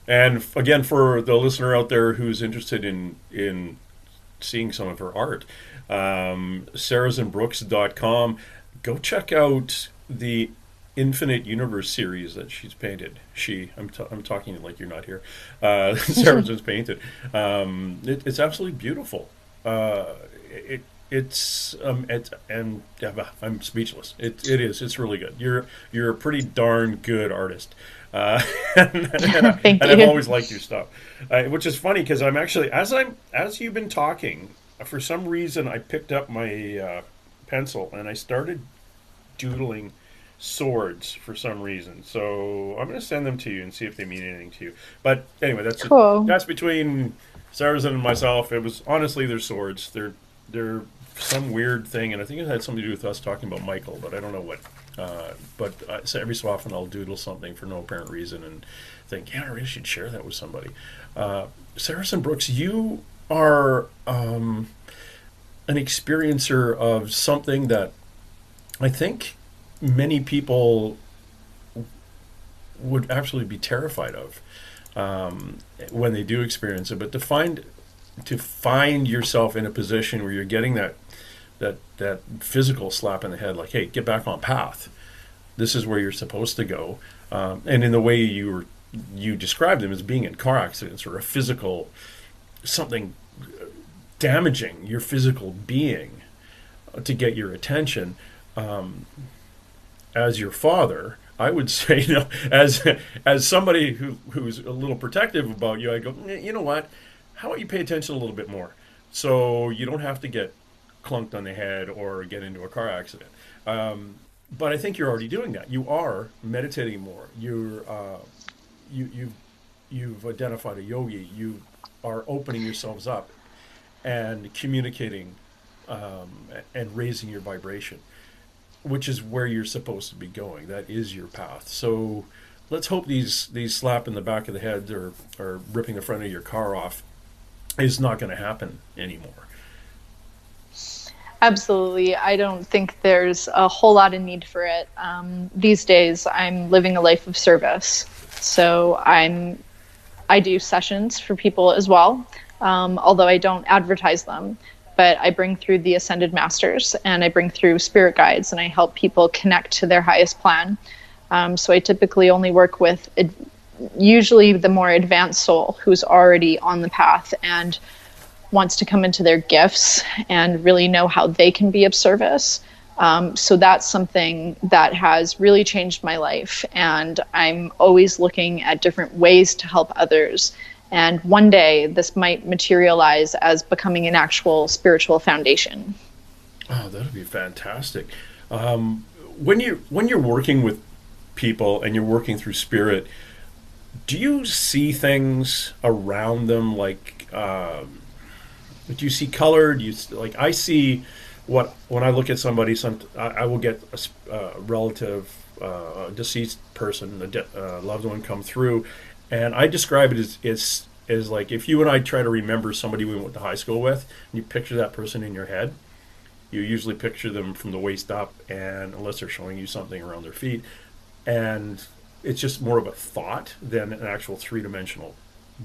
And again, for the listener out there who's interested in seeing some of her art, SarazenBrooks.com. Go check out the Infinite Universe series that she's painted. I'm talking like you're not here. Sarazen's painted. It's absolutely beautiful. I'm speechless. It is. It's really good. You're a pretty darn good artist. Thank you. I've always liked your stuff, which is funny because I'm actually as you've been talking, for some reason I picked up my pencil and I started doodling swords for some reason. So I'm going to send them to you and see if they mean anything to you. But anyway, that's cool. That's between Sarazen and myself. It was honestly they're swords. They're some weird thing, and I think it had something to do with us talking about Michael, but I don't know what But so every so often I'll doodle something for no apparent reason and think, yeah, I really should share that with somebody. Sarazen Brooks, you are an experiencer of something that I think many people would absolutely be terrified of when they do experience it. But to find yourself in a position where you're getting that physical slap in the head, like, hey, get back on path. This is where you're supposed to go. And in the way you describe them as being in car accidents or a physical something damaging your physical being to get your attention. As your father, I would say, as somebody who's a little protective about you, I go, you know what? How about you pay attention a little bit more, so you don't have to get clunked on the head or get into a car accident. But I think you're already doing that. You are meditating more. You've identified a yogi. You are opening yourselves up and communicating and raising your vibration, which is where you're supposed to be going. That is your path. So let's hope these slap in the back of the head or ripping the front of your car off is not going to happen anymore. Absolutely. I don't think there's a whole lot of need for it. These days, I'm living a life of service. So I do sessions for people as well, although I don't advertise them. But I bring through the Ascended Masters and I bring through spirit guides and I help people connect to their highest plan. So I typically only work with usually the more advanced soul who's already on the path and wants to come into their gifts and really know how they can be of service. So that's something that has really changed my life. And I'm always looking at different ways to help others. And one day this might materialize as becoming an actual spiritual foundation. Oh, that would be fantastic. When you're working with people and you're working through spirit, do you see things around them like? Do you see color? Do you like? I see when I look at somebody. I will get a relative, deceased person, a loved one come through, and I describe it as like if you and I try to remember somebody we went to high school with, and you picture that person in your head, you usually picture them from the waist up, and unless they're showing you something around their feet, and it's just more of a thought than an actual three-dimensional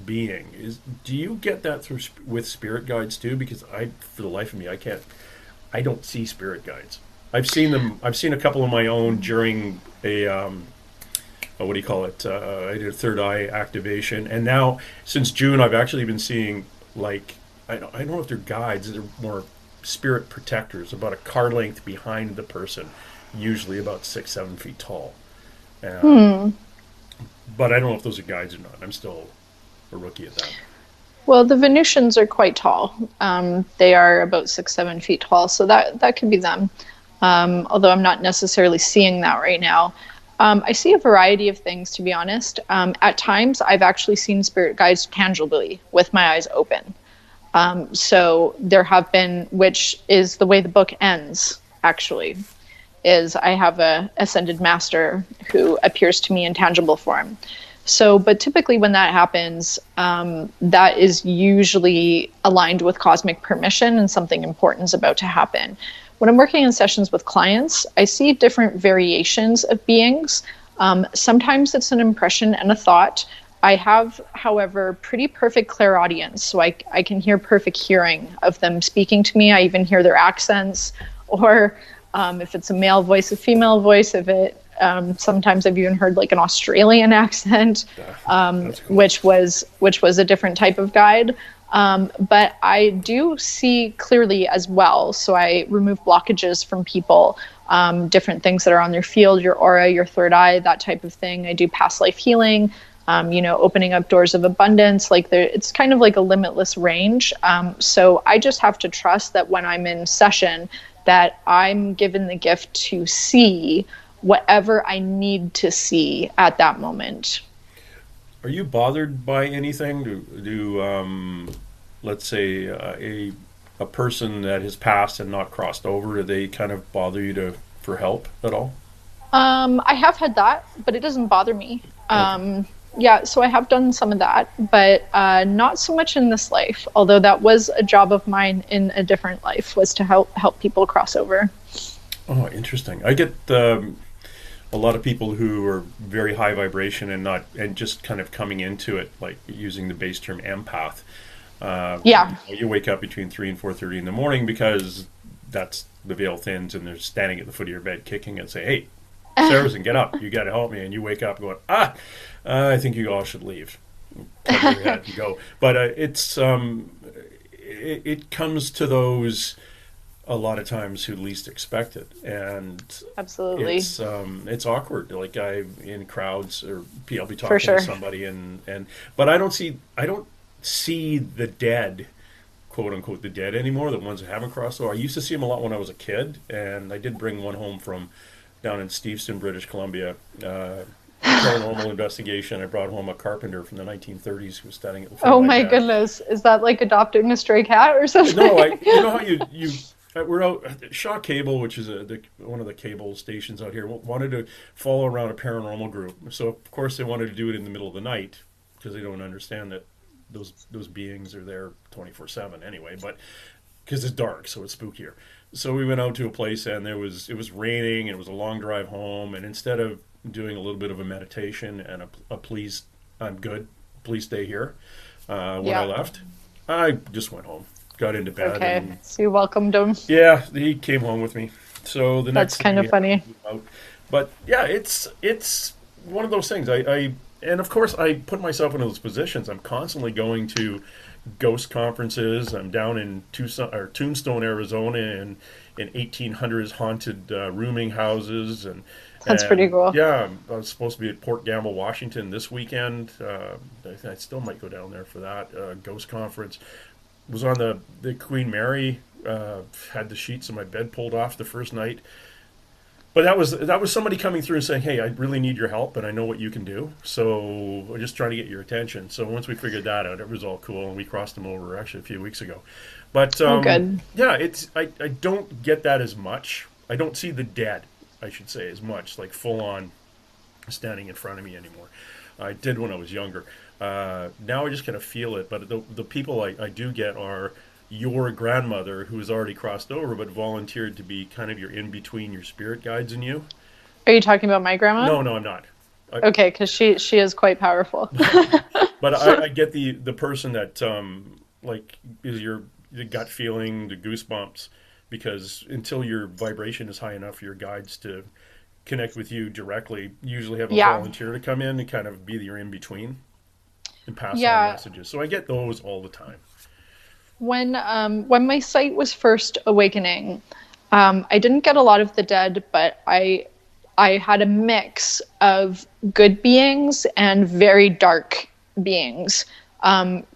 being. Do you get that through with spirit guides too? Because for the life of me, I don't see spirit guides. I've seen them. I've seen a couple of my own during what do you call it? I did a third eye activation, and now since June, I've actually been seeing like I don't know if they're guides. They're more spirit protectors, about a car length behind the person, usually about 6-7 feet tall. But I don't know if those are guides or not. I'm still a rookie at that. Well, the Venusians are quite tall. They are about 6-7 feet tall, so that could be them. Although I'm not necessarily seeing that right now. I see a variety of things, to be honest. At times, I've actually seen spirit guides tangibly with my eyes open. So there have been, which is the way the book ends, actually, is I have a ascended master who appears to me in tangible form. So, but typically when that happens, that is usually aligned with cosmic permission and something important is about to happen. When I'm working in sessions with clients, I see different variations of beings. Sometimes it's an impression and a thought. I have, however, pretty perfect clairaudience, so I can hear perfect hearing of them speaking to me. I even hear their accents, or if it's a male voice, a female voice. If it sometimes I've even heard like an Australian accent, cool. which was a different type of guide. But I do see clearly as well. So I remove blockages from people, different things that are on their field, your aura, your third eye, that type of thing. I do past life healing, opening up doors of abundance. It's kind of like a limitless range. So I just have to trust that when I'm in session, that I'm given the gift to see whatever I need to see at that moment. Are you bothered by anything? Do let's say a person that has passed and not crossed over, do they kind of bother you for help at all? I have had that, but it doesn't bother me. Okay. Yeah, so I have done some of that, but not so much in this life. Although that was a job of mine in a different life, was to help people cross over. Oh, interesting. I get a lot of people who are very high vibration and not and just kind of coming into it, like using the base term empath. Yeah. You wake up between 3 and 4:30 in the morning because that's the veil thins, and they're standing at the foot of your bed, kicking and say, "Hey, Sarazen, get up! You got to help me!" And you wake up going, I think you all should leave. Cover your head and go. But it comes to those a lot of times who least expect it, and Absolutely. it's awkward. Like I in crowds, or I'll be For talking to sure. somebody, and but I don't see the dead, quote unquote, the dead anymore. The ones that haven't crossed over. I used to see them a lot when I was a kid, and I did bring one home from down in Steveston, British Columbia. Paranormal investigation. I brought home a carpenter from the 1930s who was standing at the foot of Oh my my bed. goodness. Is that like adopting a stray cat or No, something? you know how we're out Shaw Cable, which is one of the cable stations out here, wanted to follow around a paranormal group. So of course they wanted to do it in the middle of the night because they don't understand that those beings are there 24/7 anyway. But because it's dark, so it's spookier. So we went out to a place, and it was raining, and it was a long drive home. And instead of doing a little bit of a meditation and a please, I'm good, please stay here, when I Yeah. left, I just went home, got into bed, Okay. and So you welcomed him. yeah, he came home with me. So the That's next thing kind we of had to funny. move out. But yeah, it's one of those things. I and of course I put myself into those positions. I'm constantly going to ghost conferences. I'm down in Tucson or Tombstone, Arizona, in 1800s haunted rooming houses, That's pretty and cool. yeah, I was supposed to be at Port Gamble, Washington this weekend. I still might go down there for that ghost conference. Was on the Queen Mary. Had the sheets of my bed pulled off the first night. But that was somebody coming through and saying, "Hey, I really need your help, and I know what you can do. So we're just trying to get your attention." So once we figured that out, it was all cool, and we crossed them over actually a few weeks ago. But Oh, good. yeah, I don't get that as much. I don't see the dead, I should say, as much, like full on standing in front of me anymore. I did when I was younger. Now I just kind of feel it. But the people I do get are your grandmother who has already crossed over but volunteered to be kind of your in between, your spirit guides and you. Are you talking about my grandma? No, no, I'm not. I, Okay, because she is quite powerful. but I get the person that like is your the gut feeling, the goosebumps, because until your vibration is high enough for your guides to connect with you directly, you usually have a Yeah. volunteer to come in and kind of be your in between and pass on Yeah. messages. So I get those all the time. When my sight was first awakening, I didn't get a lot of the dead, but I had a mix of good beings and very dark beings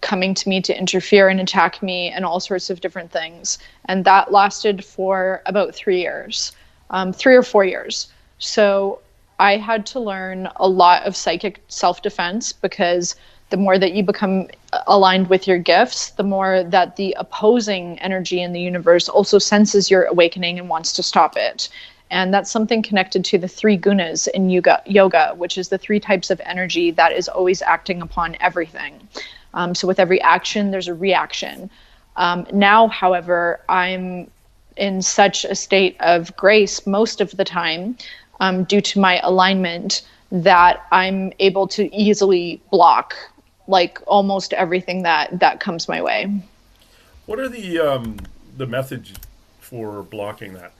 coming to me to interfere and attack me and all sorts of different things. And that lasted for about 3 years, 3 or 4 years. So I had to learn a lot of psychic self-defense, because the more that you become aligned with your gifts, the more that the opposing energy in the universe also senses your awakening and wants to stop it. And that's something connected to the three gunas in yoga, which is the three types of energy that is always acting upon everything. So with every action, there's a reaction. Now, however, I'm in such a state of grace most of the time, due to my alignment, that I'm able to easily block like almost everything that comes my way. What are the methods for blocking that?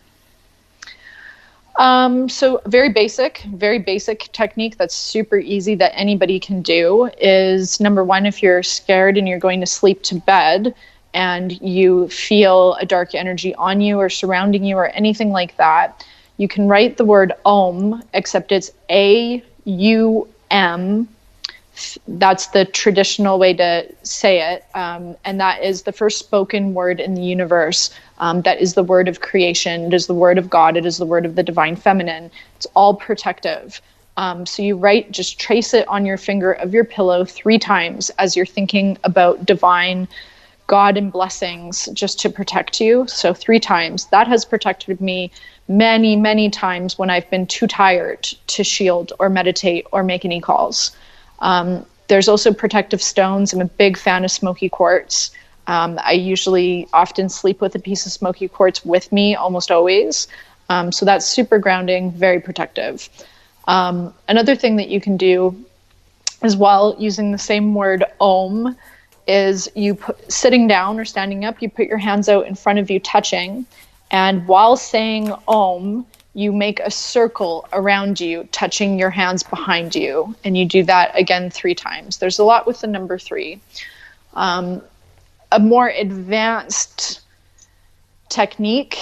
So very basic technique that's super easy that anybody can do is, number one, if you're scared and you're going to sleep to bed and you feel a dark energy on you or surrounding you or anything like that, you can write the word Om, except it's AUM. That's the traditional way to say it. And that is the first spoken word in the universe. That is the word of creation. It is the word of God. It is the word of the divine feminine. It's all protective. So you just trace it on your finger of your pillow 3 times as you're thinking about divine God and blessings just to protect you. So 3 times. That has protected me many, many times when I've been too tired to shield or meditate or make any calls. There's also protective stones. I'm a big fan of smoky quartz. I usually often sleep with a piece of smoky quartz with me, almost always. So that's super grounding, very protective. Another thing that you can do as well, using the same word Om, is sitting down or standing up, you put your hands out in front of you touching, and while saying Om, you make a circle around you, touching your hands behind you, and you do that again 3 times. There's a lot with the number 3. A more advanced technique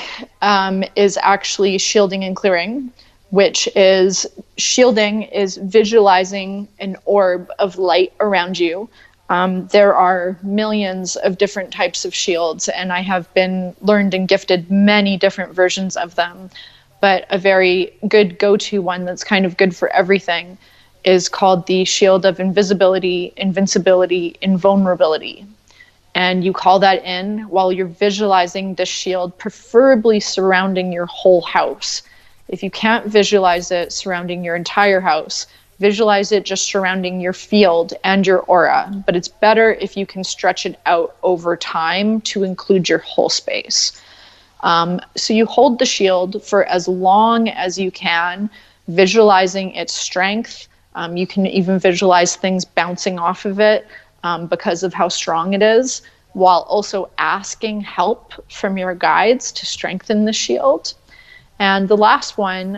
is actually shielding and clearing, which is shielding is visualizing an orb of light around you. There are millions of different types of shields, and I have been learned and gifted many different versions of them. But a very good go-to one that's kind of good for everything is called the shield of invisibility, invincibility, invulnerability. And you call that in while you're visualizing the shield, preferably surrounding your whole house. If you can't visualize it surrounding your entire house, visualize it just surrounding your field and your aura. But it's better if you can stretch it out over time to include your whole space. So you hold the shield for as long as you can, visualizing its strength. You can even visualize things bouncing off of it because of how strong it is, while also asking help from your guides to strengthen the shield. And the last one,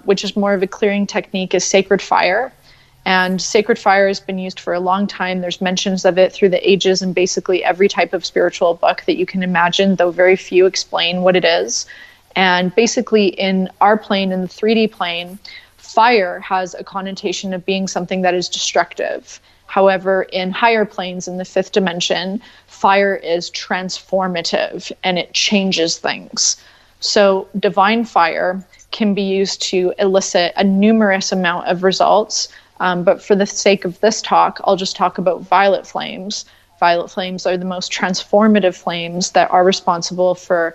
which is more of a clearing technique, is sacred fire. And sacred fire has been used for a long time. There's mentions of it through the ages in basically every type of spiritual book that you can imagine, though very few explain what it is. And basically in our plane, in the 3D plane, fire has a connotation of being something that is destructive. However, in higher planes, in the 5th dimension, fire is transformative and it changes things. So divine fire can be used to elicit a numerous amount of results. But for the sake of this talk, I'll just talk about violet flames. Violet flames are the most transformative flames that are responsible for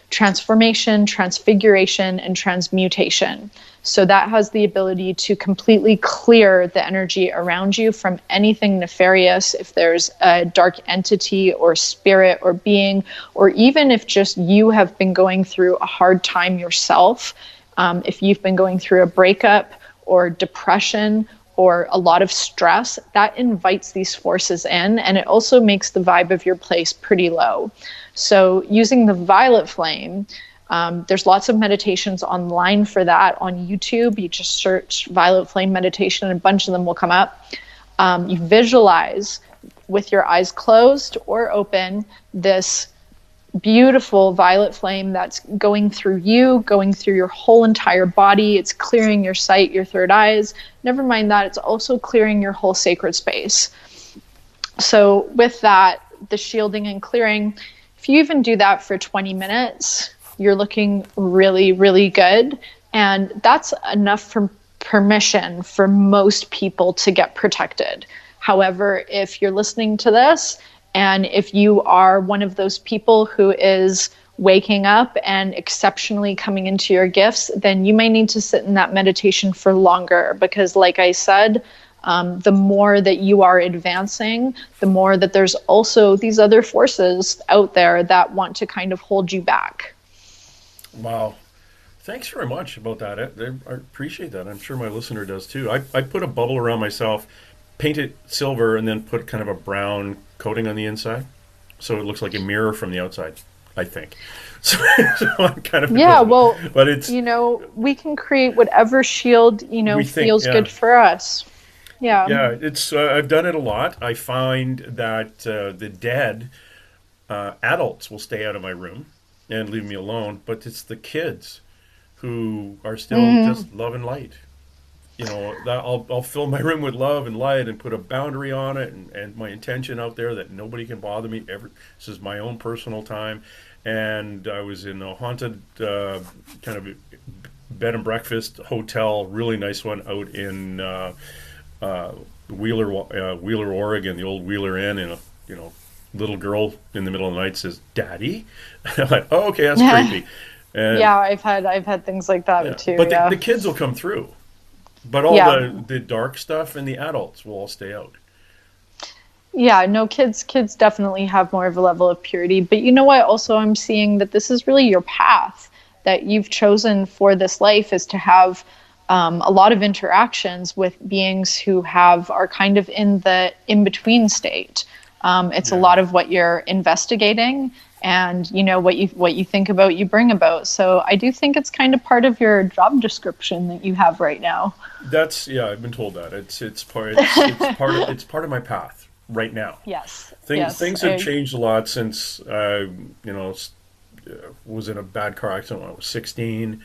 transformation, transfiguration, and transmutation. So that has the ability to completely clear the energy around you from anything nefarious. If there's a dark entity or spirit or being, or even if just you have been going through a hard time yourself, if you've been going through a breakup or depression or a lot of stress, that invites these forces in, and it also makes the vibe of your place pretty low. So using the violet flame, there's lots of meditations online for that on YouTube. You just search violet flame meditation and a bunch of them will come up. You visualize with your eyes closed or open this beautiful violet flame that's going through you, going through your whole entire body. It's clearing your sight, your third eyes. Never mind that, it's also clearing your whole sacred space. So with that, the shielding and clearing, if you even do that for 20 minutes, you're looking really, really good. And that's enough for permission for most people to get protected. However, if you're listening to this, and if you are one of those people who is waking up and exceptionally coming into your gifts, then you may need to sit in that meditation for longer, because like I said, the more that you are advancing, the more that there's also these other forces out there that want to kind of hold you back. Wow. Thanks very much about that. I appreciate that. I'm sure my listener does too. I put a bubble around myself, paint it silver, and then put kind of a brown coating on the inside, so it looks like a mirror from the outside, I think. So I'm kind of but it's, we can create whatever shield feels good for us. Yeah, it's I've done it a lot. I find that the dead adults will stay out of my room and leave me alone, but it's the kids who are still just love and light. I'll fill my room with love and light and put a boundary on it and my intention out there that nobody can bother me ever. This is my own personal time. And I was in a haunted kind of bed and breakfast hotel, really nice one out in Wheeler, Oregon, the old Wheeler Inn, in little girl in the middle of the night says, "Daddy," I'm like, "Oh, okay, that's creepy." And Yeah, I've had things like that yeah, too. but Yeah. the kids will come through, but all Yeah. the dark stuff and the adults will all stay out. Yeah, no, kids definitely have more of a level of purity. But you know what? Also, I'm seeing that this is really your path that you've chosen for this life is to have a lot of interactions with beings who are kind of in the in between state. It's a Yeah. lot of what you're investigating, and what you think about, you bring about. So I do think it's kind of part of your job description that you have right now. That's yeah. I've been told that it's part of my path right now. Yes, yes. Things have changed a lot since you know was in a bad car accident when I was 16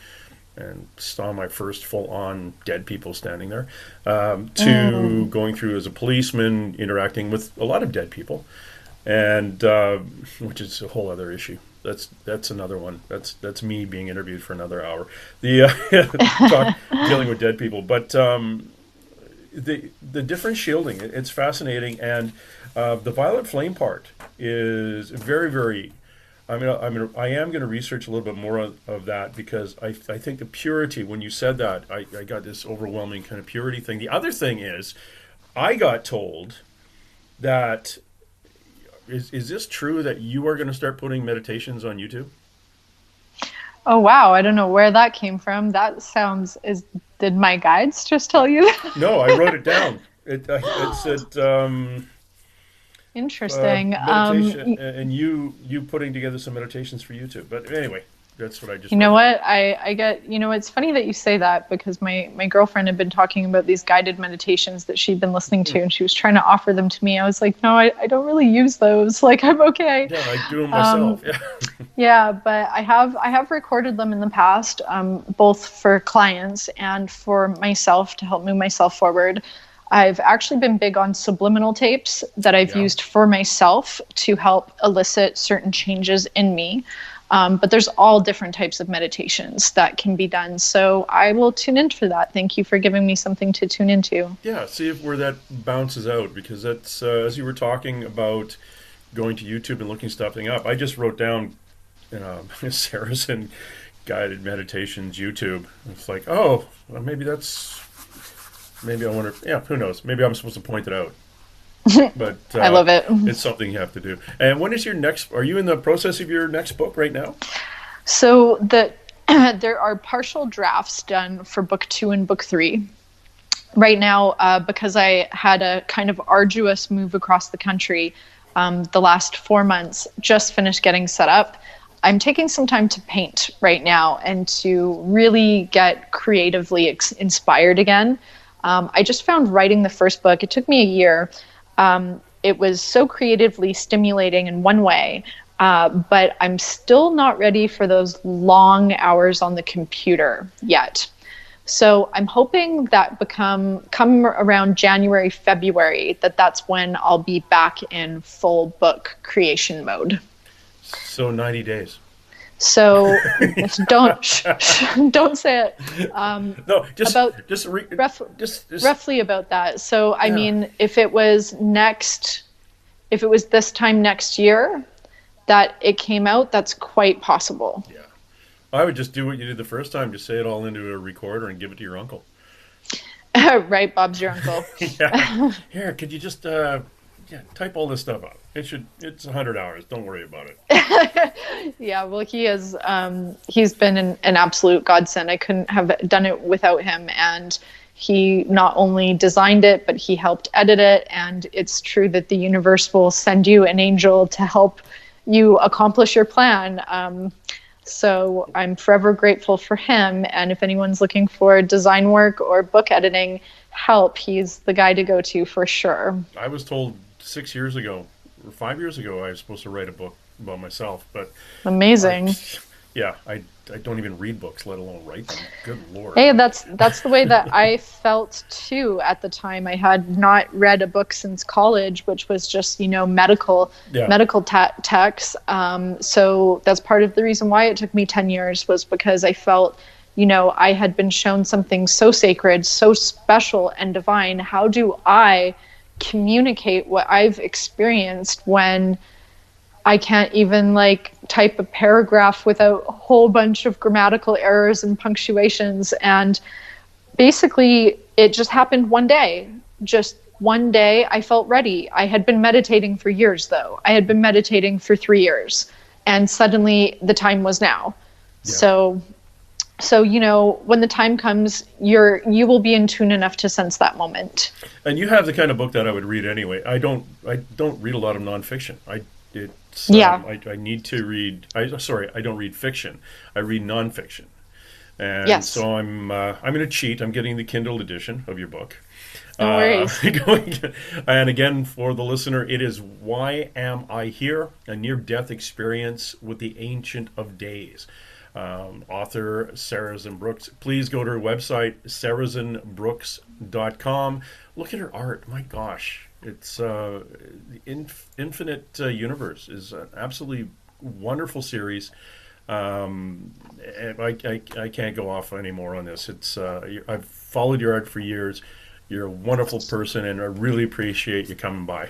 and saw my first full on dead people standing there, to going through as a policeman, interacting with a lot of dead people, and which is a whole other issue. That's another one. That's me being interviewed for another hour. The dealing with dead people, but the different shielding, it's fascinating, and the violet flame part is very, very. I am going to research a little bit more of that, because I think the purity, when you said that, I got this overwhelming kind of purity thing. The other thing is, I got told that, is this true that you are going to start putting meditations on YouTube? Oh wow, I don't know where that came from. That sounds is Did my guides just tell you that? No, I wrote it down. It said Interesting. meditation, and you putting together some meditations for YouTube. But anyway, that's what I just You know wrote. what? I get, it's funny that you say that, because my girlfriend had been talking about these guided meditations that she'd been listening to, and she was trying to offer them to me. I was like, no, I don't really use those. Like, I'm okay. Yeah, I do them myself. Yeah. Yeah, but I have recorded them in the past, both for clients and for myself to help move myself forward. I've actually been big on subliminal tapes that I've Yeah. used for myself to help elicit certain changes in me. But there's all different types of meditations that can be done. So I will tune in for that. Thank you for giving me something to tune into. Yeah, see if where that bounces out, because that's as you were talking about going to YouTube and looking something up. I just wrote down Sarazen guided meditations YouTube. It's like, oh, well, maybe I wonder. Yeah, who knows? Maybe I'm supposed to point it out. But I love it. it's something you have to do. And when is your next? Are you in the process of your next book right now? So there are partial drafts done for book 2 and book 3. Right now, because I had a kind of arduous move across the country the last 4 months, just finished getting set up. I'm taking some time to paint right now and to really get creatively inspired again. I just found writing the first book, it took me a year. It was so creatively stimulating in one way, but I'm still not ready for those long hours on the computer yet. So I'm hoping that come around January, February, that's when I'll be back in full book creation mode. So 90 days. So don't don't say it. No, About just roughly about that. So I Yeah. mean, if it was this time next year that it came out, that's quite possible. Yeah. I would just do what you did the first time. Just say it all into a recorder and give it to your uncle. Right, Bob's your uncle. Yeah. Here, could you just type all this stuff up? It's 100 hours. Don't worry about it. Yeah, well, he's been an absolute godsend. I couldn't have done it without him, and he not only designed it, but he helped edit it. And it's true that the universe will send you an angel to help you accomplish your plan. So I'm forever grateful for him. And if anyone's looking for design work or book editing help, he's the guy to go to for sure. I was told 6 years ago or 5 years ago I was supposed to write a book about myself, but Amazing. I don't even read books, let alone write them. Good Lord. Hey, that's the way that I felt too at the time. I had not read a book since college, which was just medical texts. So that's part of the reason why it took me 10 years, was because I felt I had been shown something so sacred, so special and divine. How do I communicate what I've experienced when I can't even like type a paragraph without a whole bunch of grammatical errors and punctuations. And basically, it just happened one day. Just one day, I felt ready. I had been meditating for years, though. I had been meditating for 3 years, and suddenly the time was now. Yeah. So you know, when the time comes, you will be in tune enough to sense that moment. And you have the kind of book that I would read anyway. I don't read a lot of nonfiction. Yeah. I need to read. I don't read fiction. I read nonfiction. And Yes. so I'm going to cheat. I'm getting the Kindle edition of your book. No worries. And again, for the listener, it is Why Am I Here? A Near-Death Experience with the Ancient of Days. Author Sarazen Brooks. Please go to her website, sarazenbrooks.com. Look at her art. My gosh. It's the Infinite Universe is an absolutely wonderful series. And I can't go off anymore on this. I've followed your art for years. You're a wonderful person, and I really appreciate you coming by.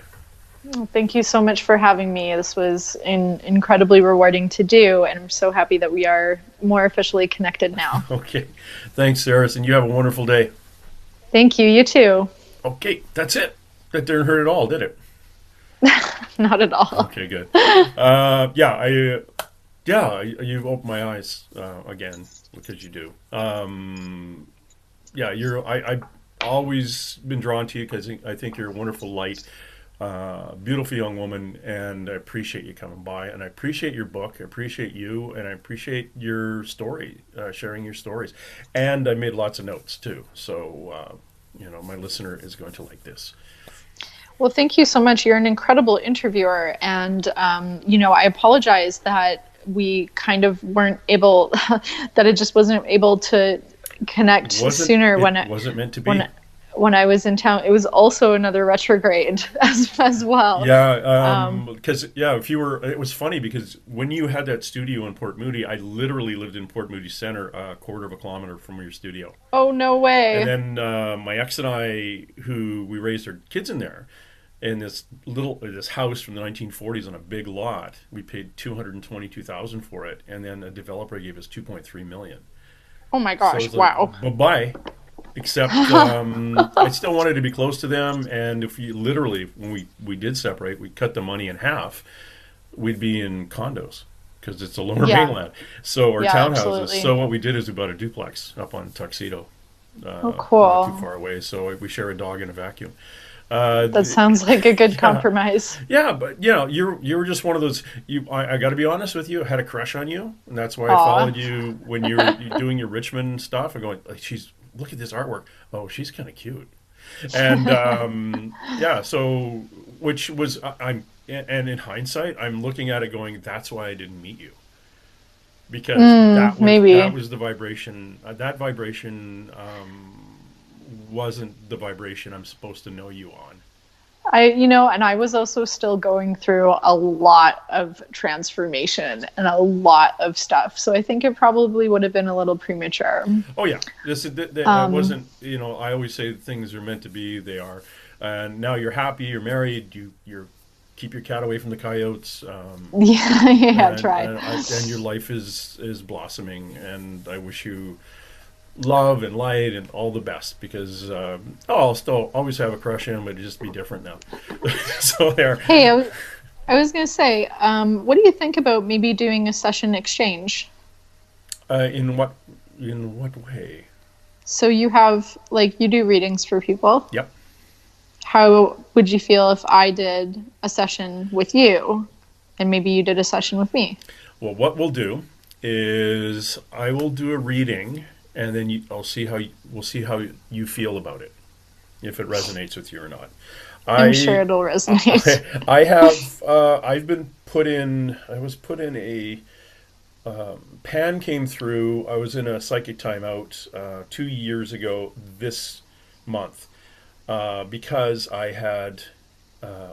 Well, thank you so much for having me. This was incredibly rewarding to do, and I'm so happy that we are more officially connected now. Okay. Thanks, Sarah, and you have a wonderful day. Thank you. You too. Okay, that's it. That didn't hurt at all, did it? Not at all. Okay, good. You've opened my eyes again, because you do. I've always been drawn to you because I think you're a wonderful light, beautiful young woman, and I appreciate you coming by, and I appreciate your book, I appreciate you, and I appreciate your story, sharing your stories, and I made lots of notes too. So my listener is going to like this. Well, thank you so much. You're an incredible interviewer, and I apologize that we kind of weren't able, that it just wasn't able to connect sooner. It wasn't meant to be. When I was in town, it was also another retrograde as well. Yeah, because it was funny because when you had that studio in Port Moody, I literally lived in Port Moody Center, a quarter of a kilometer from your studio. Oh, no way. And then my ex and I, who we raised our kids in there, in this house from the 1940s on a big lot, we paid $222,000 for it, and then a developer gave us $2.3 million. Oh my gosh! So wow. Bye-bye. Except I still wanted to be close to them, and if you literally, when we did separate, we cut the money in half, we'd be in condos because it's a lower mainland. So our townhouses. Absolutely. So what we did is we bought a duplex up on Tuxedo. Cool. Not too far away. So we share a dog and a vacuum. That sounds like a good compromise. Yeah, but you were just one of those. I got to be honest with you. I had a crush on you, and that's why I followed you when you were doing your Richmond stuff. I'm going, look at this artwork. Oh, she's kind of cute, and So which was and in hindsight, I'm looking at it going, that's why I didn't meet you, because that was the vibration. That vibration. Wasn't the vibration I'm supposed to know you on. And I was also still going through a lot of transformation and a lot of stuff. So I think it probably would have been a little premature. Oh yeah. That wasn't, I always say things are meant to be, they are. And now you're happy, you're married, you're keep your cat away from the coyotes. Try. And your life is blossoming, and I wish you love and light and all the best, because I'll still always have a crush on him, but it'd just be different now. So there. Hey, I was going to say, what do you think about maybe doing a session exchange? In what way? So you have, you do readings for people. Yep. How would you feel if I did a session with you, and maybe you did a session with me? Well, what we'll do is I will do a reading, and then we'll see how you feel about it, if it resonates with you or not. I'm sure it'll resonate. I was put in a Pan came through. I was in a psychic timeout 2 years ago this month because I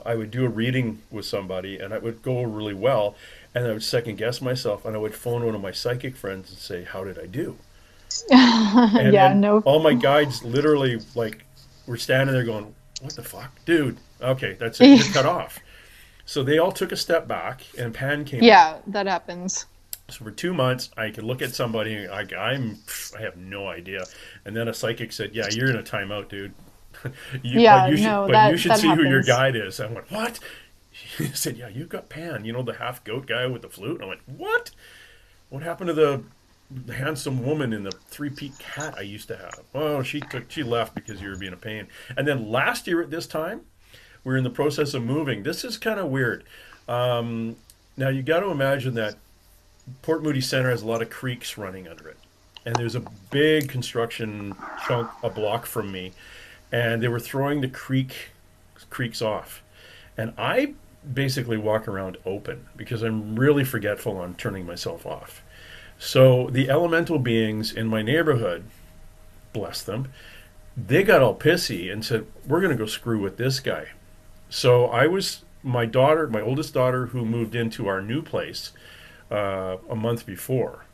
would do a reading with somebody, and it would go really well, and I would second guess myself, and I would phone one of my psychic friends and say, "How did I do?" And all my guides literally were standing there going, "What the fuck, dude? Okay, that's it. You're cut off." So they all took a step back, and Pan came in. Yeah, that happens. So for 2 months, I could look at somebody, I have no idea, and then a psychic said, "Yeah, you're in a timeout, dude. Yeah, no, but you should that see who your happens. guide is." I went, "What?" He said, "Yeah, you've got Pan, the half goat guy with the flute." And I went, "What? What happened to the handsome woman in the three-peat hat I used to have?" "Oh, she left because you were being a pain." And then last year at this time, we were in the process of moving. This is kind of weird. Now you got to imagine that Port Moody Center has a lot of creeks running under it, and there's a big construction chunk a block from me, and they were throwing the creeks off, and I basically walk around open because I'm really forgetful on turning myself off. So the elemental beings in my neighborhood, bless them, they got all pissy and said, "We're going to go screw with this guy." So my oldest daughter, who moved into our new place a month before,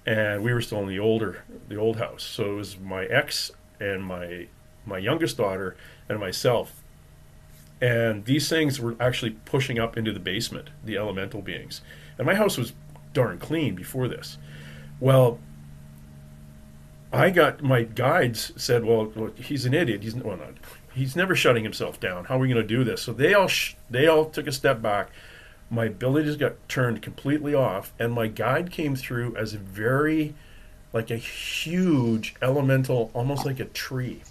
and we were still in the old house. So it was my ex and my youngest daughter and myself. And these things were actually pushing up into the basement, the elemental beings. And my house was darn clean before this. Well, my guides said, "Well, he's an idiot. He's never shutting himself down. How are we going to do this?" So they all took a step back. My abilities got turned completely off, and my guide came through as like a huge elemental, almost like a tree.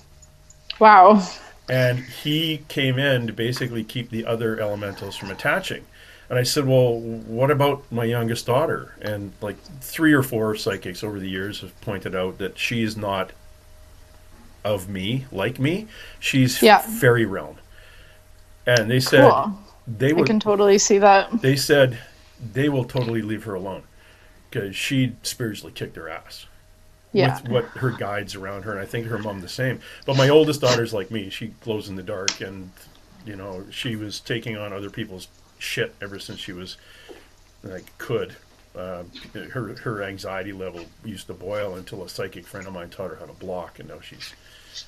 Wow. And he came in to basically keep the other elementals from attaching. And I said, "Well, what about my youngest daughter?" And like 3 or 4 psychics over the years have pointed out that she is not of me, like me. She's Yeah. fairy realm. And they said Cool. they I would. can totally see that. They said they will totally leave her alone because she spiritually kicked her ass Yeah. with what her guides around her, and I think her mom the same. But my oldest daughter's like me; she glows in the dark, and she was taking on other people's shit ever since she was could. Her anxiety level used to boil until a psychic friend of mine taught her how to block, and now she's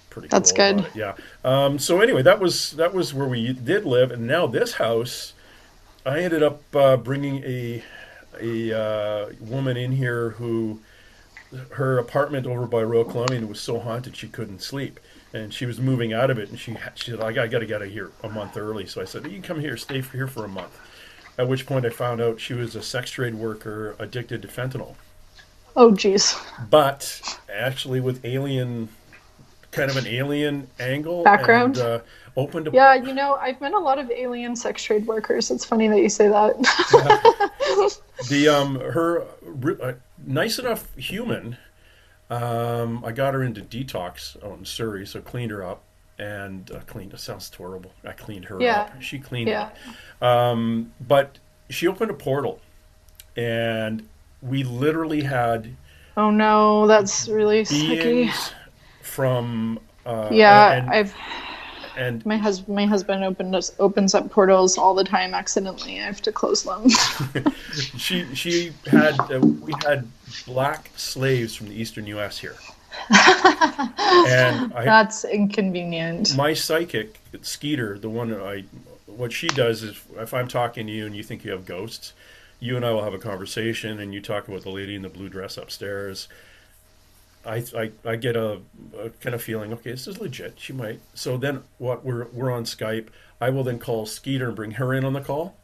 pretty cool That's good. about it. Yeah. So anyway, that was where we did live, and now this house, I ended up bringing a woman in here who her apartment over by Royal Columbian was so haunted she couldn't sleep, and she was moving out of it, and she said, "I got to get out of here a month early." So I said, "You can come here, stay here for a month." At which point I found out she was a sex trade worker addicted to fentanyl, Oh, geez. but actually with kind of an alien angle, Background? and opened to. Yeah, I've met a lot of alien sex trade workers. It's funny that you say that. Her nice enough human. I got her into detox out in Surrey, so cleaned her up and cleaned. It sounds horrible. I cleaned her Yeah. up. She cleaned Yeah. up. But she opened a portal, and we literally had Oh no, that's really sticky. beings from Yeah, and my husband opens up portals all the time accidentally. I have to close them. she had we had black slaves from the eastern U.S. here, and That's inconvenient. my psychic Skeeter, what she does is if I'm talking to you and you think you have ghosts, you and I will have a conversation, and you talk about the lady in the blue dress upstairs. I get a kind of feeling, okay, this is legit. She might. So then we're on Skype. I will then call Skeeter and bring her in on the call.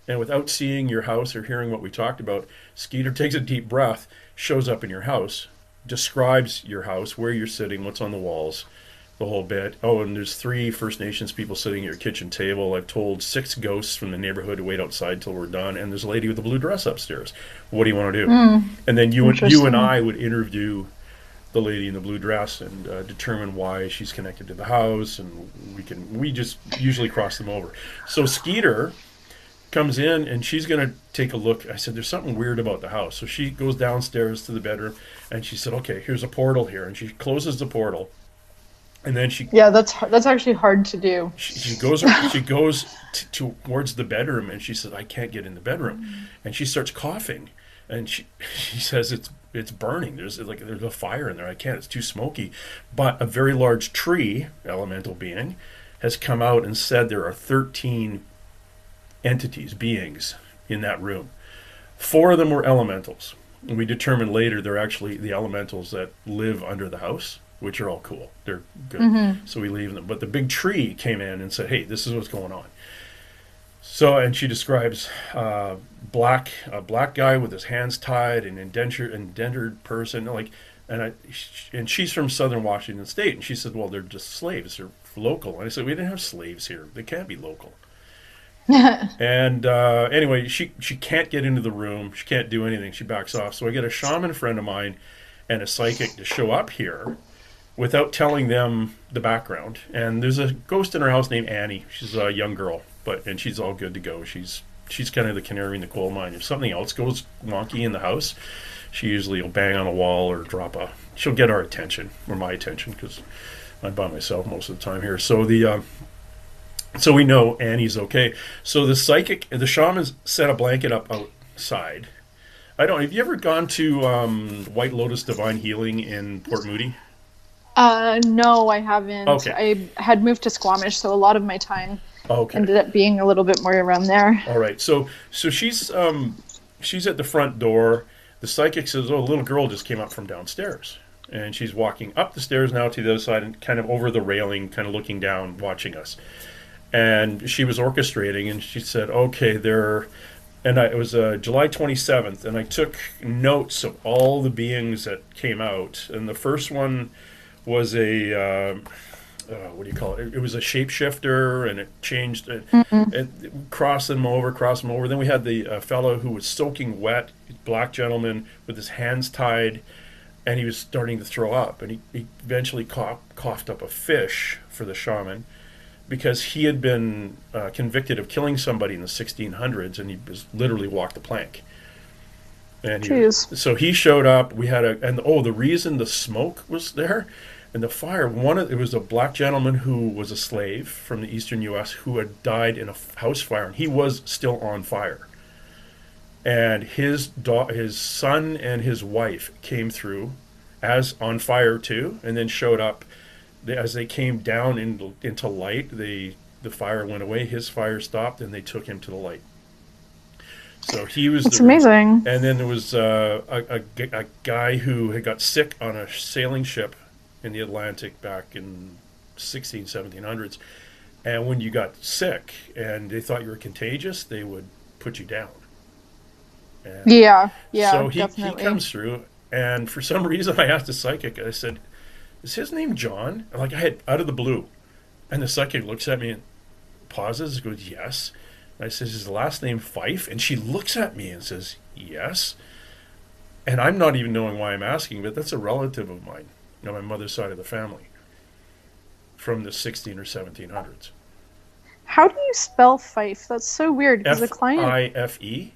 And without seeing your house or hearing what we talked about, Skeeter takes a deep breath, shows up in your house, describes your house, where you're sitting, what's on the walls, the whole bit. Oh, and there's 3 First Nations people sitting at your kitchen table. I've told 6 ghosts from the neighborhood to wait outside till we're done. And there's a lady with a blue dress upstairs. What do you want to do? And then you and I would interview the lady in the blue dress and determine why she's connected to the house, and we just usually cross them over. So Skeeter comes in and she's going to take a look. I said, "There's something weird about the house." So she goes downstairs to the bedroom and she said, "Okay, here's a portal here," and she closes the portal, and then Yeah, that's actually hard to do. she goes towards the bedroom, and she said, "I can't get in the bedroom," and she starts coughing, and she says it's burning. There's a fire in there. I can't. It's too smoky. But a very large tree, elemental being, has come out and said there are 13 entities, beings in that room. Four of them were elementals. And we determined later they're actually the elementals that live under the house, which are all cool. They're good. Mm-hmm. So we leave them. But the big tree came in and said, hey, this is what's going on. So, and she describes a black guy with his hands tied, an indentured person, like, and she's from Southern Washington State, and she said, well, they're just slaves, they're local. And I said, we didn't have slaves here, they can't be local. And anyway, she can't get into the room, she can't do anything, she backs off. So I get a shaman friend of mine and a psychic to show up here without telling them the background. And there's a ghost in her house named Annie. She's a young girl, and she's all good to go. She's kind of the canary in the coal mine. If something else goes wonky in the house, she usually will bang on a wall or she'll get our attention, or my attention, because I'm by myself most of the time here. So so we know Annie's okay. So the shamans set a blanket up outside. Have you ever gone to White Lotus Divine Healing in Port Moody? No, I haven't. Okay. I had moved to Squamish, so a lot of my time Okay. ended up being a little bit more around there. All right. So she's at the front door. The psychic says, "Oh, a little girl just came up from downstairs." And she's walking up the stairs now to the other side and kind of over the railing, kind of looking down, watching us. And she was orchestrating, and she said, "Okay, it was July 27th, and I took notes of all the beings that came out. And the first one was what do you call it? It was a shapeshifter, and it changed. It crossed them over. Then we had the fellow who was soaking wet, black gentleman with his hands tied, and he was starting to throw up. And he eventually coughed up a fish for the shaman, because he had been convicted of killing somebody in the 1600s, and he was literally walked the plank. And so he showed up. We had the reason the smoke was there and the fire. It was a black gentleman who was a slave from the eastern U.S. who had died in a house fire, and he was still on fire. And his son and his wife came through as on fire too, and then showed up. As they came down into light, the fire went away. His fire stopped, and they took him to the light. So he was. That's amazing. And then there was a guy who had got sick on a sailing ship in the Atlantic back in 1700s. And when you got sick and they thought you were contagious, they would put you down. And yeah, so he definitely. comes through, and for some reason I asked the psychic, I said, "Is his name John?" Like, I had out of the blue. And the psychic looks at me and pauses, goes, "Yes." And I says, "Is the last name Fife?" And she looks at me and says, "Yes." And I'm not even knowing why I'm asking, but that's a relative of mine, my mother's side of the family, from the 16 or 1700s. How do you spell Fife? That's so weird. Because the client Fife,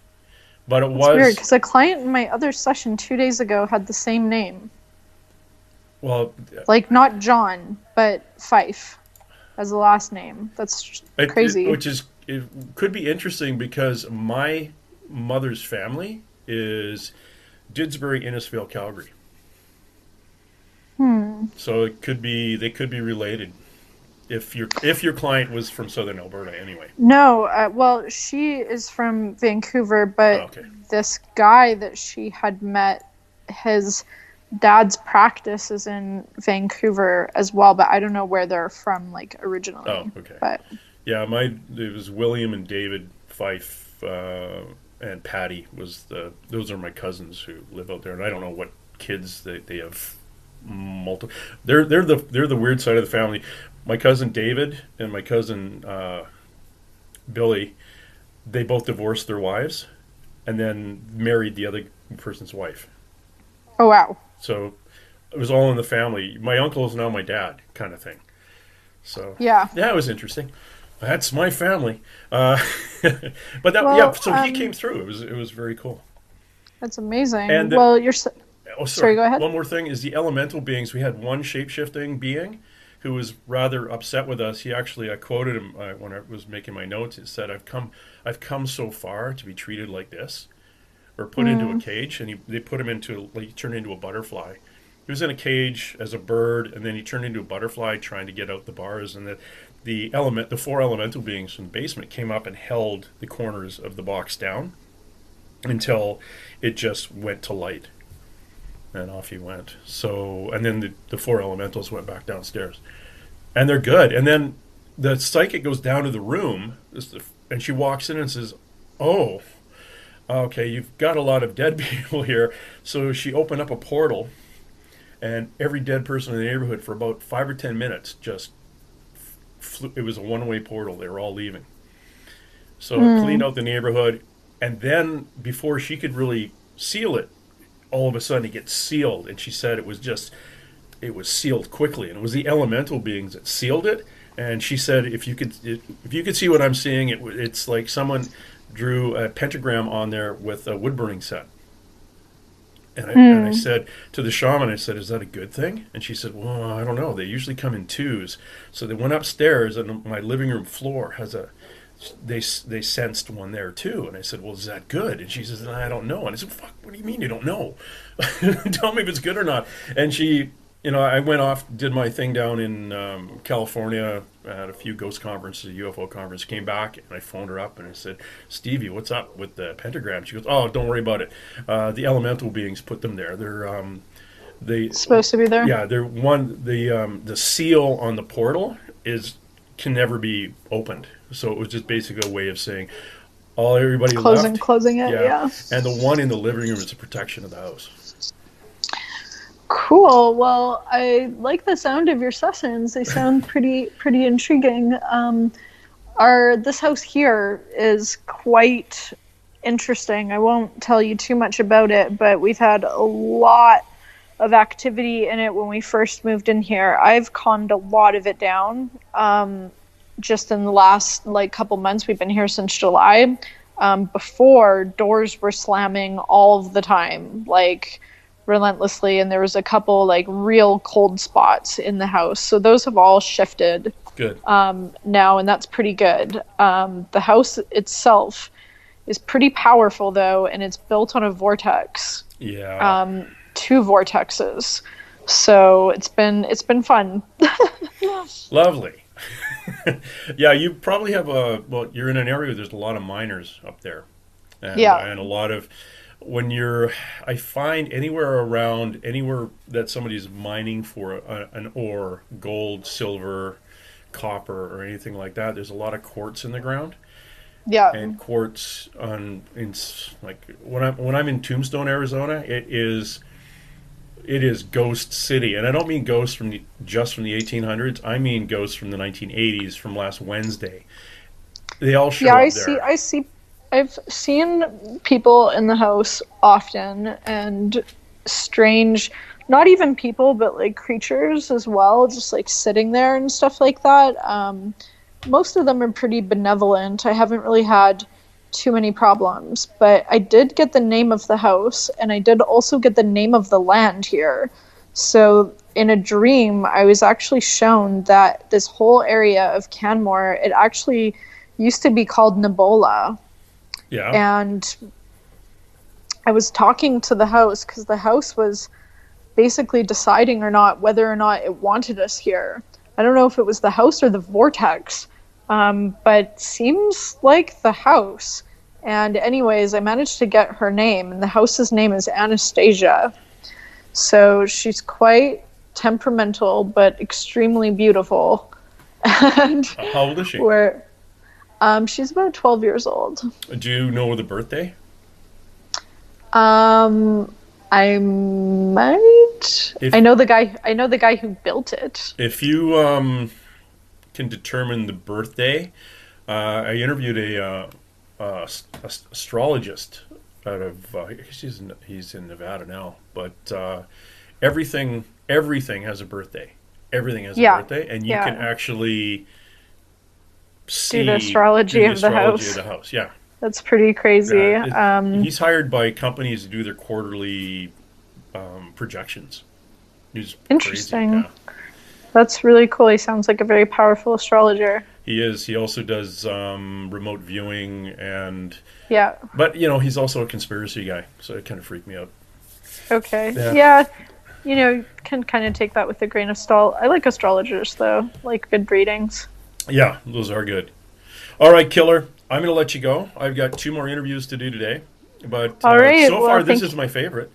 but it That's was weird, because a client in my other session 2 days ago had the same name. Well, like not John, but Fife as the last name. That's crazy. It could be interesting, because my mother's family is Didsbury, Innisfail, Calgary. So they could be related. If your client was from Southern Alberta, anyway. No, well, she is from Vancouver, but this guy that she had met, his dad's practice is in Vancouver as well, but I don't know where they're from, like, originally. Oh, okay. But yeah, it was William and David Fife, and Patty those are my cousins who live out there, and I don't know what kids they have. They're the weird side of the family. My cousin David and my cousin Billy, they both divorced their wives and then married the other person's wife. Oh, wow. So it was all in the family. My uncle is now my dad, kind of thing. So yeah, it was interesting. That's my family. But so he came through. It was very cool. That's amazing. And you're sorry, go ahead. One more thing is the elemental beings. We had one shape-shifting being who was rather upset with us. I quoted him when I was making my notes. It said, I've come so far to be treated like this, or put into a cage." And they put him he turned into a butterfly. He was in a cage as a bird, and then he turned into a butterfly trying to get out the bars. And the four elemental beings from the basement came up and held the corners of the box down until it just went to light, and off he went. So, and then the four elementals went back downstairs, and they're good. And then the psychic goes down to the room, and she walks in and says, "Oh, okay, you've got a lot of dead people here." So she opened up a portal, and every dead person in the neighborhood for about 5 or 10 minutes just flew. It was a one-way portal. They were all leaving. So it cleaned out the neighborhood, and then before she could really seal it, all of a sudden it gets sealed. And she said it was sealed quickly, and it was the elemental beings that sealed it. And she said, if you could see what I'm seeing, it's like someone drew a pentagram on there with a wood burning set. And I said to the shaman, I said, "Is that a good thing?" And she said, "Well, I don't know. They usually come in twos." So they went upstairs, and my living room floor has they sensed one there too. And I said, "Well, is that good?" And she says, "I don't know." And I said, "Fuck, what do you mean you don't know? Tell me if it's good or not." And she, I went off, did my thing down in California, at a few ghost conferences, a UFO conference, came back, and I phoned her up, and I said, "Stevie, what's up with the pentagram?" She goes, "Oh, don't worry about it. The elemental beings put them there. They supposed to be there." Yeah, they're the seal on the portal can never be opened. So it was just basically a way of saying, everybody left. Closing it, yeah. And the one in the living room is a protection of the house. Cool. Well, I like the sound of your sessions. They sound pretty intriguing. This house here is quite interesting. I won't tell you too much about it, but we've had a lot of activity in it when we first moved in here. I've conned a lot of it down. Just in the last couple months, we've been here since July. Before, doors were slamming all of the time, relentlessly, and there was a couple real cold spots in the house. So those have all shifted. Good. Now, and that's pretty good. The house itself is pretty powerful though, and it's built on a vortex. Yeah. 2 vortexes. So it's been fun. Lovely. Yeah, you probably have you're in an area where there's a lot of miners up there. And, and a lot of, I find anywhere that somebody's mining for an ore, gold, silver, copper, or anything like that, there's a lot of quartz in the ground. Yeah. And quartz when I'm in Tombstone, Arizona, it is ghost city. And I don't mean ghosts just from the 1800s. I mean ghosts from the 1980s, from last Wednesday. They all show up there. I've seen people in the house often, and strange, not even people, but creatures as well, just sitting there and stuff like that. Most of them are pretty benevolent. I haven't really had too many problems, but I did get the name of the house, and I did also get the name of the land here. So in a dream, I was actually shown that this whole area of Canmore, it actually used to be called Nebola. Yeah. And I was talking to the house because the house was basically deciding whether or not it wanted us here. I don't know if it was the house or the vortex, but seems like the house. And anyways, I managed to get her name, and the house's name is Anastasia. So she's quite temperamental, but extremely beautiful. And how old is she? She's about 12 years old. Do you know the birthday? I might. I know the guy who built it. If you can determine the birthday, I interviewed a astrologist out of he's in Nevada now, but everything has a birthday. Everything has a birthday, and you can actually see the astrology of the house. Yeah, that's pretty crazy. He's hired by companies to do their quarterly projections. He's interesting. Crazy. Yeah. That's really cool. He sounds like a very powerful astrologer. He is. He also does remote viewing and But he's also a conspiracy guy, so it kind of freaked me out. Okay. Yeah. Can kind of take that with a grain of salt. I like astrologers though, like good readings. Yeah, those are good. All right, killer. I'm going to let you go. I've got 2 more interviews to do today, but All right. so Well, far this thank is you. my favorite.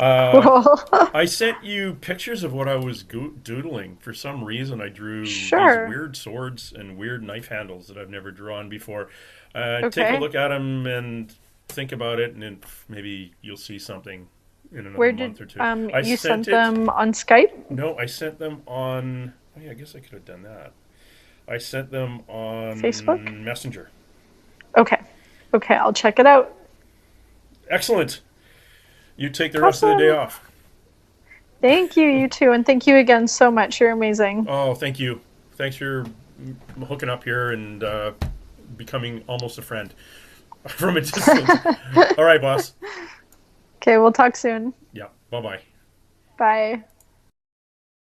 Cool. I sent you pictures of what I was doodling. For some reason, I drew these Sure. weird swords and weird knife handles that I've never drawn before. Take a Okay. look at them and think about it, and then maybe you'll see something in another Where did month or two. I you sent sent it. them on Skype? No, I sent them on. Oh yeah, I guess I could have done that. I sent them Facebook? on Messenger. Okay. Okay, I'll check it out. Excellent. You take the rest of the day Awesome. off. Thank you, you too, and thank you again so much. You're amazing. Oh, thank you. Thanks for hooking up here and becoming almost a friend from a distance. All right, boss. Okay, we'll talk soon. Yeah. Bye bye. Bye.